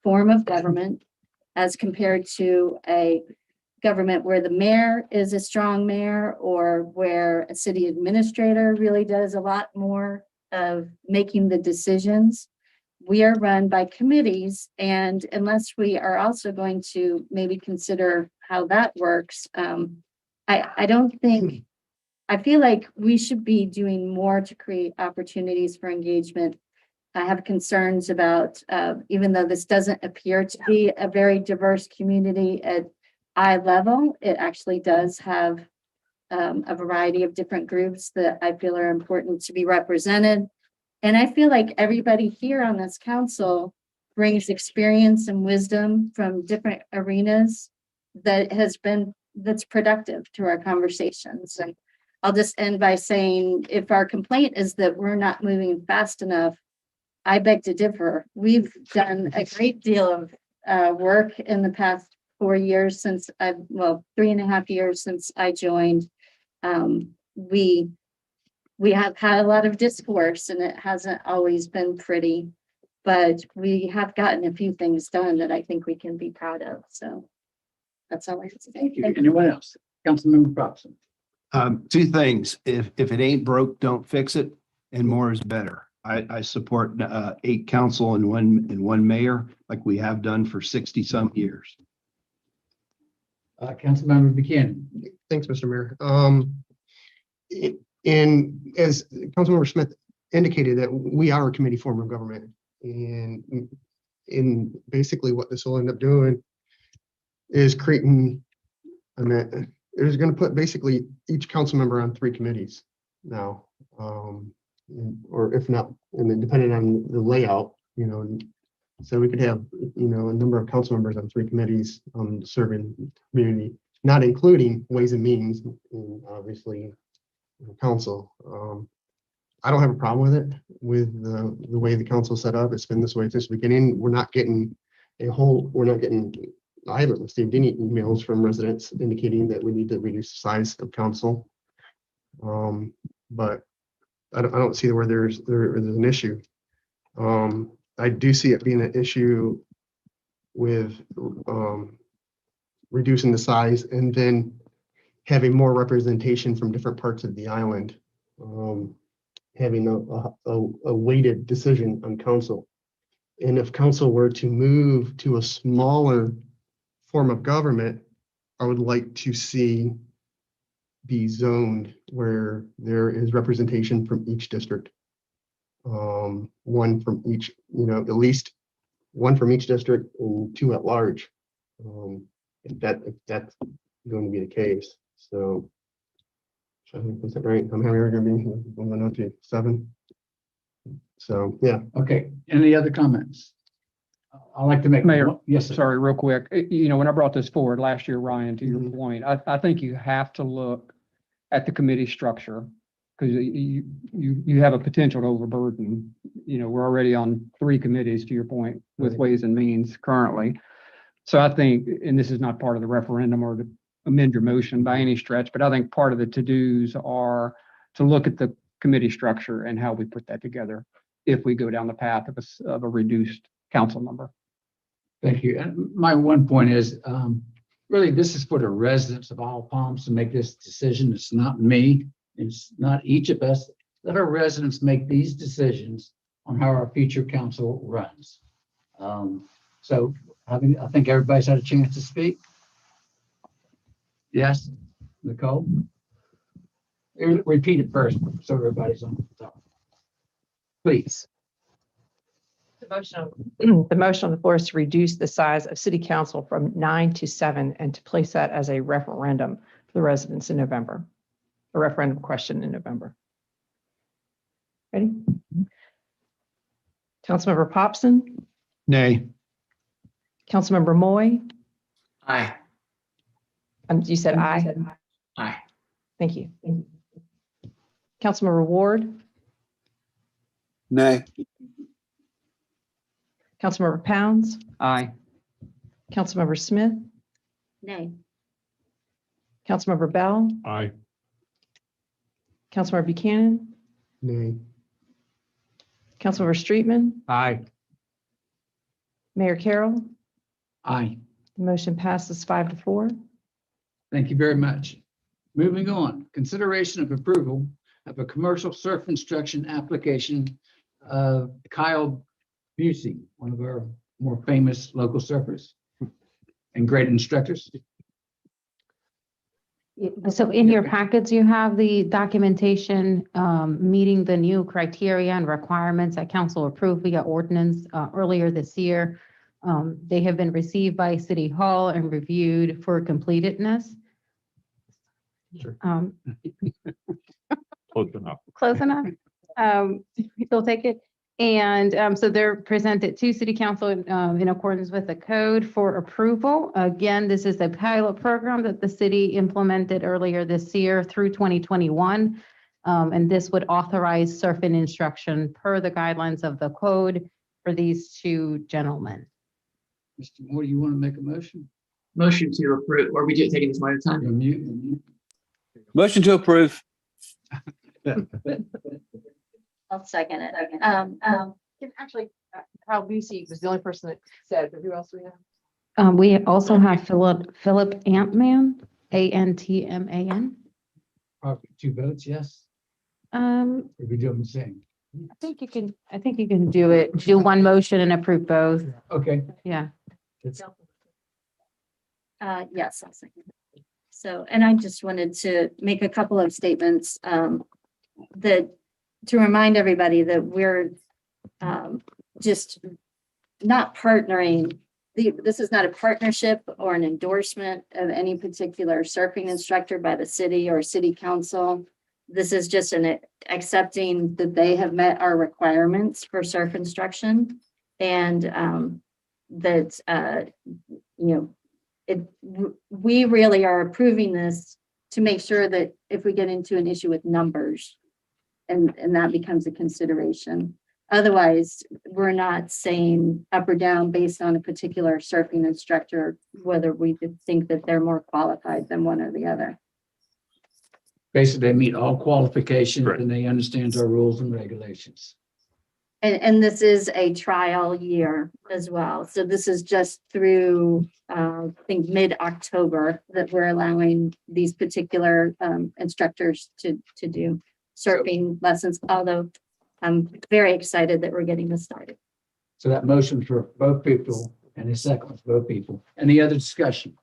form of government as compared to a government where the mayor is a strong mayor or where a city administrator really does a lot more of making the decisions. We are run by committees, and unless we are also going to maybe consider how that works, I don't think, I feel like we should be doing more to create opportunities for engagement. I have concerns about, even though this doesn't appear to be a very diverse community at eye level, it actually does have a variety of different groups that I feel are important to be represented. And I feel like everybody here on this council brings experience and wisdom from different arenas that's productive to our conversations. And I'll just end by saying, if our complaint is that we're not moving fast enough, I beg to differ. We've done a great deal of work in the past 4 years since 3.5 years since I joined. We have had a lot of discourse, and it hasn't always been pretty, but we have gotten a few things done that I think we can be proud of. So that's all I have to say. Thank you. Anyone else? Councilmember Probson. 2 things. If it ain't broke, don't fix it, and more is better. I support 8 council and one mayor, like we have done for 60 some years. Councilmember Buchanan. Thanks, Mr. Mayor. And as Councilmember Smith indicated, that we are a committee form of government, and in basically what this will end up doing is creating, it is going to put basically each council member on 3 committees now, or if not, and then depending on the layout, so we could have, a number of council members on 3 committees serving the community, not including Ways and Means, and obviously council. I don't have a problem with it, with the way the council set up. It's been this way since the beginning. We're not getting I haven't received any emails from residents indicating that we need to reduce the size of council. But I don't see where there's an issue. I do see it being an issue with reducing the size and then having more representation from different parts of the island, having a weighted decision on council. And if council were to move to a smaller form of government, I would like to see be zoned where there is representation from each district. One from each, at least one from each district and 2 at large. If that's going to be the case. So I think that's right. I'm having going to be going on to 7. So yeah. Okay. Any other comments? I'd like to make. Mayor, yes, sir. Sorry, real quick. When I brought this forward last year, Ryan, to your point, I think you have to look at the committee structure because you have a potential to overburden. You know, we're already on 3 committees, to your point, with Right. Ways and Means currently. So I think, and this is not part of the referendum or to amend your motion by any stretch, but I think part of the to-dos are to look at the committee structure and how we put that together if we go down the path of a reduced council number. Thank you. And my one point is, really, this is for the residents of Isle of Palms to make this decision. It's not me. It's not each of us. Let our residents make these decisions on how our future council runs. So I think everybody's had a chance to speak. Yes, Nicole? Repeat it first, so everybody's on the top. Please. The motion on the floor is to reduce the size of city council from 9 to 7 and to place that as a referendum for the residents in November. A referendum question in November. Ready? Councilmember Popson, Nay. Councilmember Moy, Aye. you said aye. Aye. Thank you. Councilmember Ward, Nay. Councilmember Pounds, Aye. Councilmember Smith, Nay. Councilmember Bell, Aye. Councilmember Buchanan, Nay. Councilmember Streetman, Aye. Mayor Carroll. Aye. The motion passes 5-4. Thank you very much. Moving on, consideration of approval of a commercial surf instruction application of Kyle Busey, one of our more famous local surfers and great instructors. So in your packets, you have the documentation meeting the new criteria and requirements that council approved via ordinance earlier this year. They have been received by City Hall and reviewed for completedness. Sure. Um, Close enough. Close enough. They'll take it. And so they're presented to City Council in accordance with the code for approval. Again, this is a pilot program that the city implemented earlier this year through 2021. And this would authorize surfing instruction per the guidelines of the code for these 2 gentlemen. Mr. Moore, you want to make a motion? Motion to approve, or we do taking this one at a time? You're mute. Motion to approve. I'll second it. Actually, Kyle Busey was the only person that said, but who else do we have? We also have Philip Antman, Antman. Probably 2 votes, yes. Or we do them the same? I think you can do 1 motion and approve both. Okay. Yeah. Yes, I'll second it. So, and I just wanted to make a couple of statements that to remind everybody that we're just not partnering. This is not a partnership or an endorsement of any particular surfing instructor by the city or city council. This is just an accepting that they have met our requirements for surf instruction and that, we really are approving this to make sure that if we get into an issue with numbers and that becomes a consideration. Otherwise, we're not saying up or down based on a particular surfing instructor, whether we think that they're more qualified than one or the other. Basically, they meet all qualifications and they understand our rules and regulations. And this is a trial year as well. So this is just through, I think, mid-October that we're allowing these particular instructors to do surfing lessons, although I'm very excited that we're getting this started. So that motion for both people and a second for both people. Any other discussion?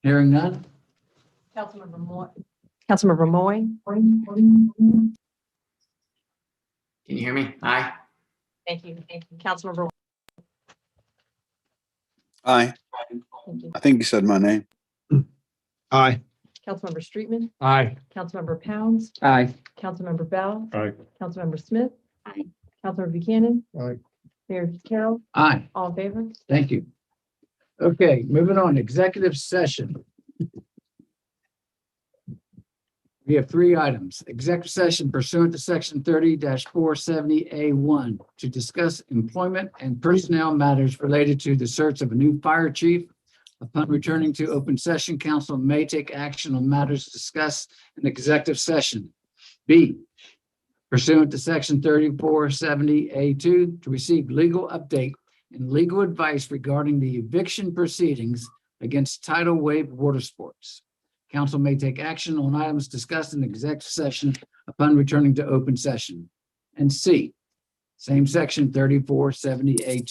Hearing none? Councilmember Moy. Councilmember Moy. Can you hear me? Aye. Thank you. Councilmember. Aye. Thank you. I think you said my name. Aye. Councilmember Streetman. Aye. Councilmember Pounds. Aye. Councilmember Bell. Aye. Councilmember Smith. Aye. Councilmember Buchanan. Aye. Mayor Carroll. Aye. All in favor? Thank you. Okay, moving on, executive session. We have three items. Executive session pursuant to section 30-470A1 to discuss employment and personnel matters related to the search of a new fire chief. Upon returning to open session, council may take action on matters discussed in executive session. B, pursuant to section 3470A2 to receive legal update and legal advice regarding the eviction proceedings against Tidal Wave Water Sports. Council may take action on items discussed in executive session upon returning to open session. And C, same section 3470A2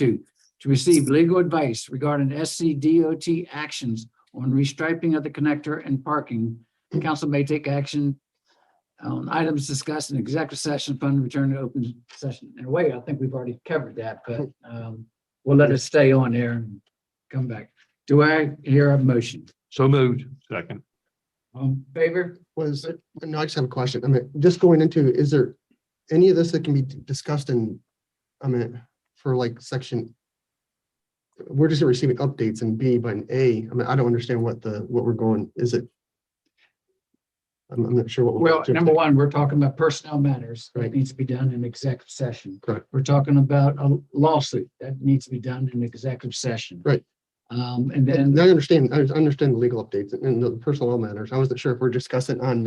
to receive legal advice regarding SCDOT actions on restriping of the connector and parking. Council may take action on items discussed in executive session upon return to open session. In a way, I think we've already covered that, but we'll let it stay on there and come back. Do I hear a motion? So moved. Second. Favor? No, I just have a question. I mean, just going into, is there any of this that can be discussed in, I mean, for like section, we're just receiving updates in B, but in A, I mean, I don't understand what we're going, is it? I'm not sure what. Well, number one, we're talking about personnel matters that Right. needs to be done in executive session. Correct. We're talking about a lawsuit that needs to be done in executive session. Right. And then I understand the legal updates and the personnel matters. I wasn't sure if we're discussing on,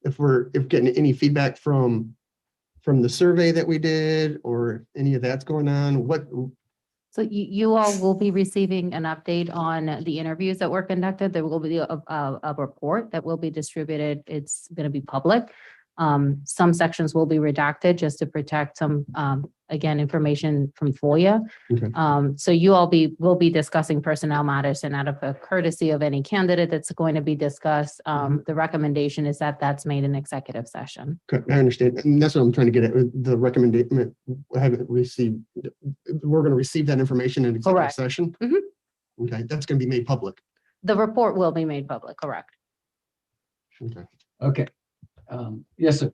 if getting any feedback from the survey that we did or any of that's going on, So you all will be receiving an update on the interviews that were conducted. There will be a report that will be distributed. It's going to be public. Some sections will be redacted just to protect some, again, information from FOIA. Okay. So you all will be discussing personnel matters, and out of a courtesy of any candidate that's going to be discussed, the recommendation is that that's made in executive session. I understand. And that's what I'm trying to get at. The recommendation, I haven't received, we're going to receive that information in executive Correct. session? Mhm. Okay, that's going to be made public. The report will be made public, correct? Okay. Okay. Yes, sir.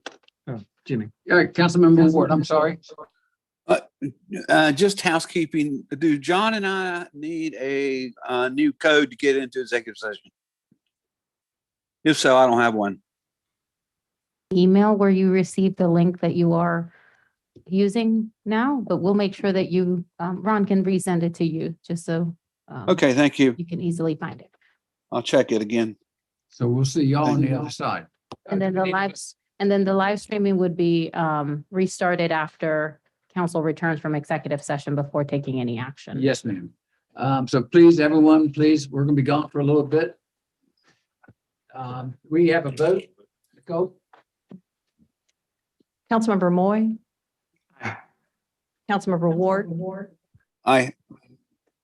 Jimmy. All right, Councilmember Ward, I'm sorry. Just housekeeping. Do John and I need a new code to get into executive session? If so, I don't have one. Email where you receive the link that you are using now, but we'll make sure that you, Ron can resend it to you just so Okay, thank you. you can easily find it. I'll check it again. So we'll see y'all on the other side. And then the live streaming would be restarted after council returns from executive session before taking any action. Yes, ma'am. So please, everyone, please, we're gonna be gone for a little bit. We have a vote. Go. Councilmember Moy. Councilmember Ward. Aye.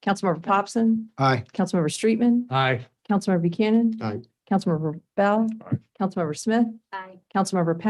Councilmember Popson. Aye. Councilmember Streetman. Aye. Councilmember Buchanan. Aye. Councilmember Bell. Aye. Councilmember Smith. Aye. Councilmember Pat.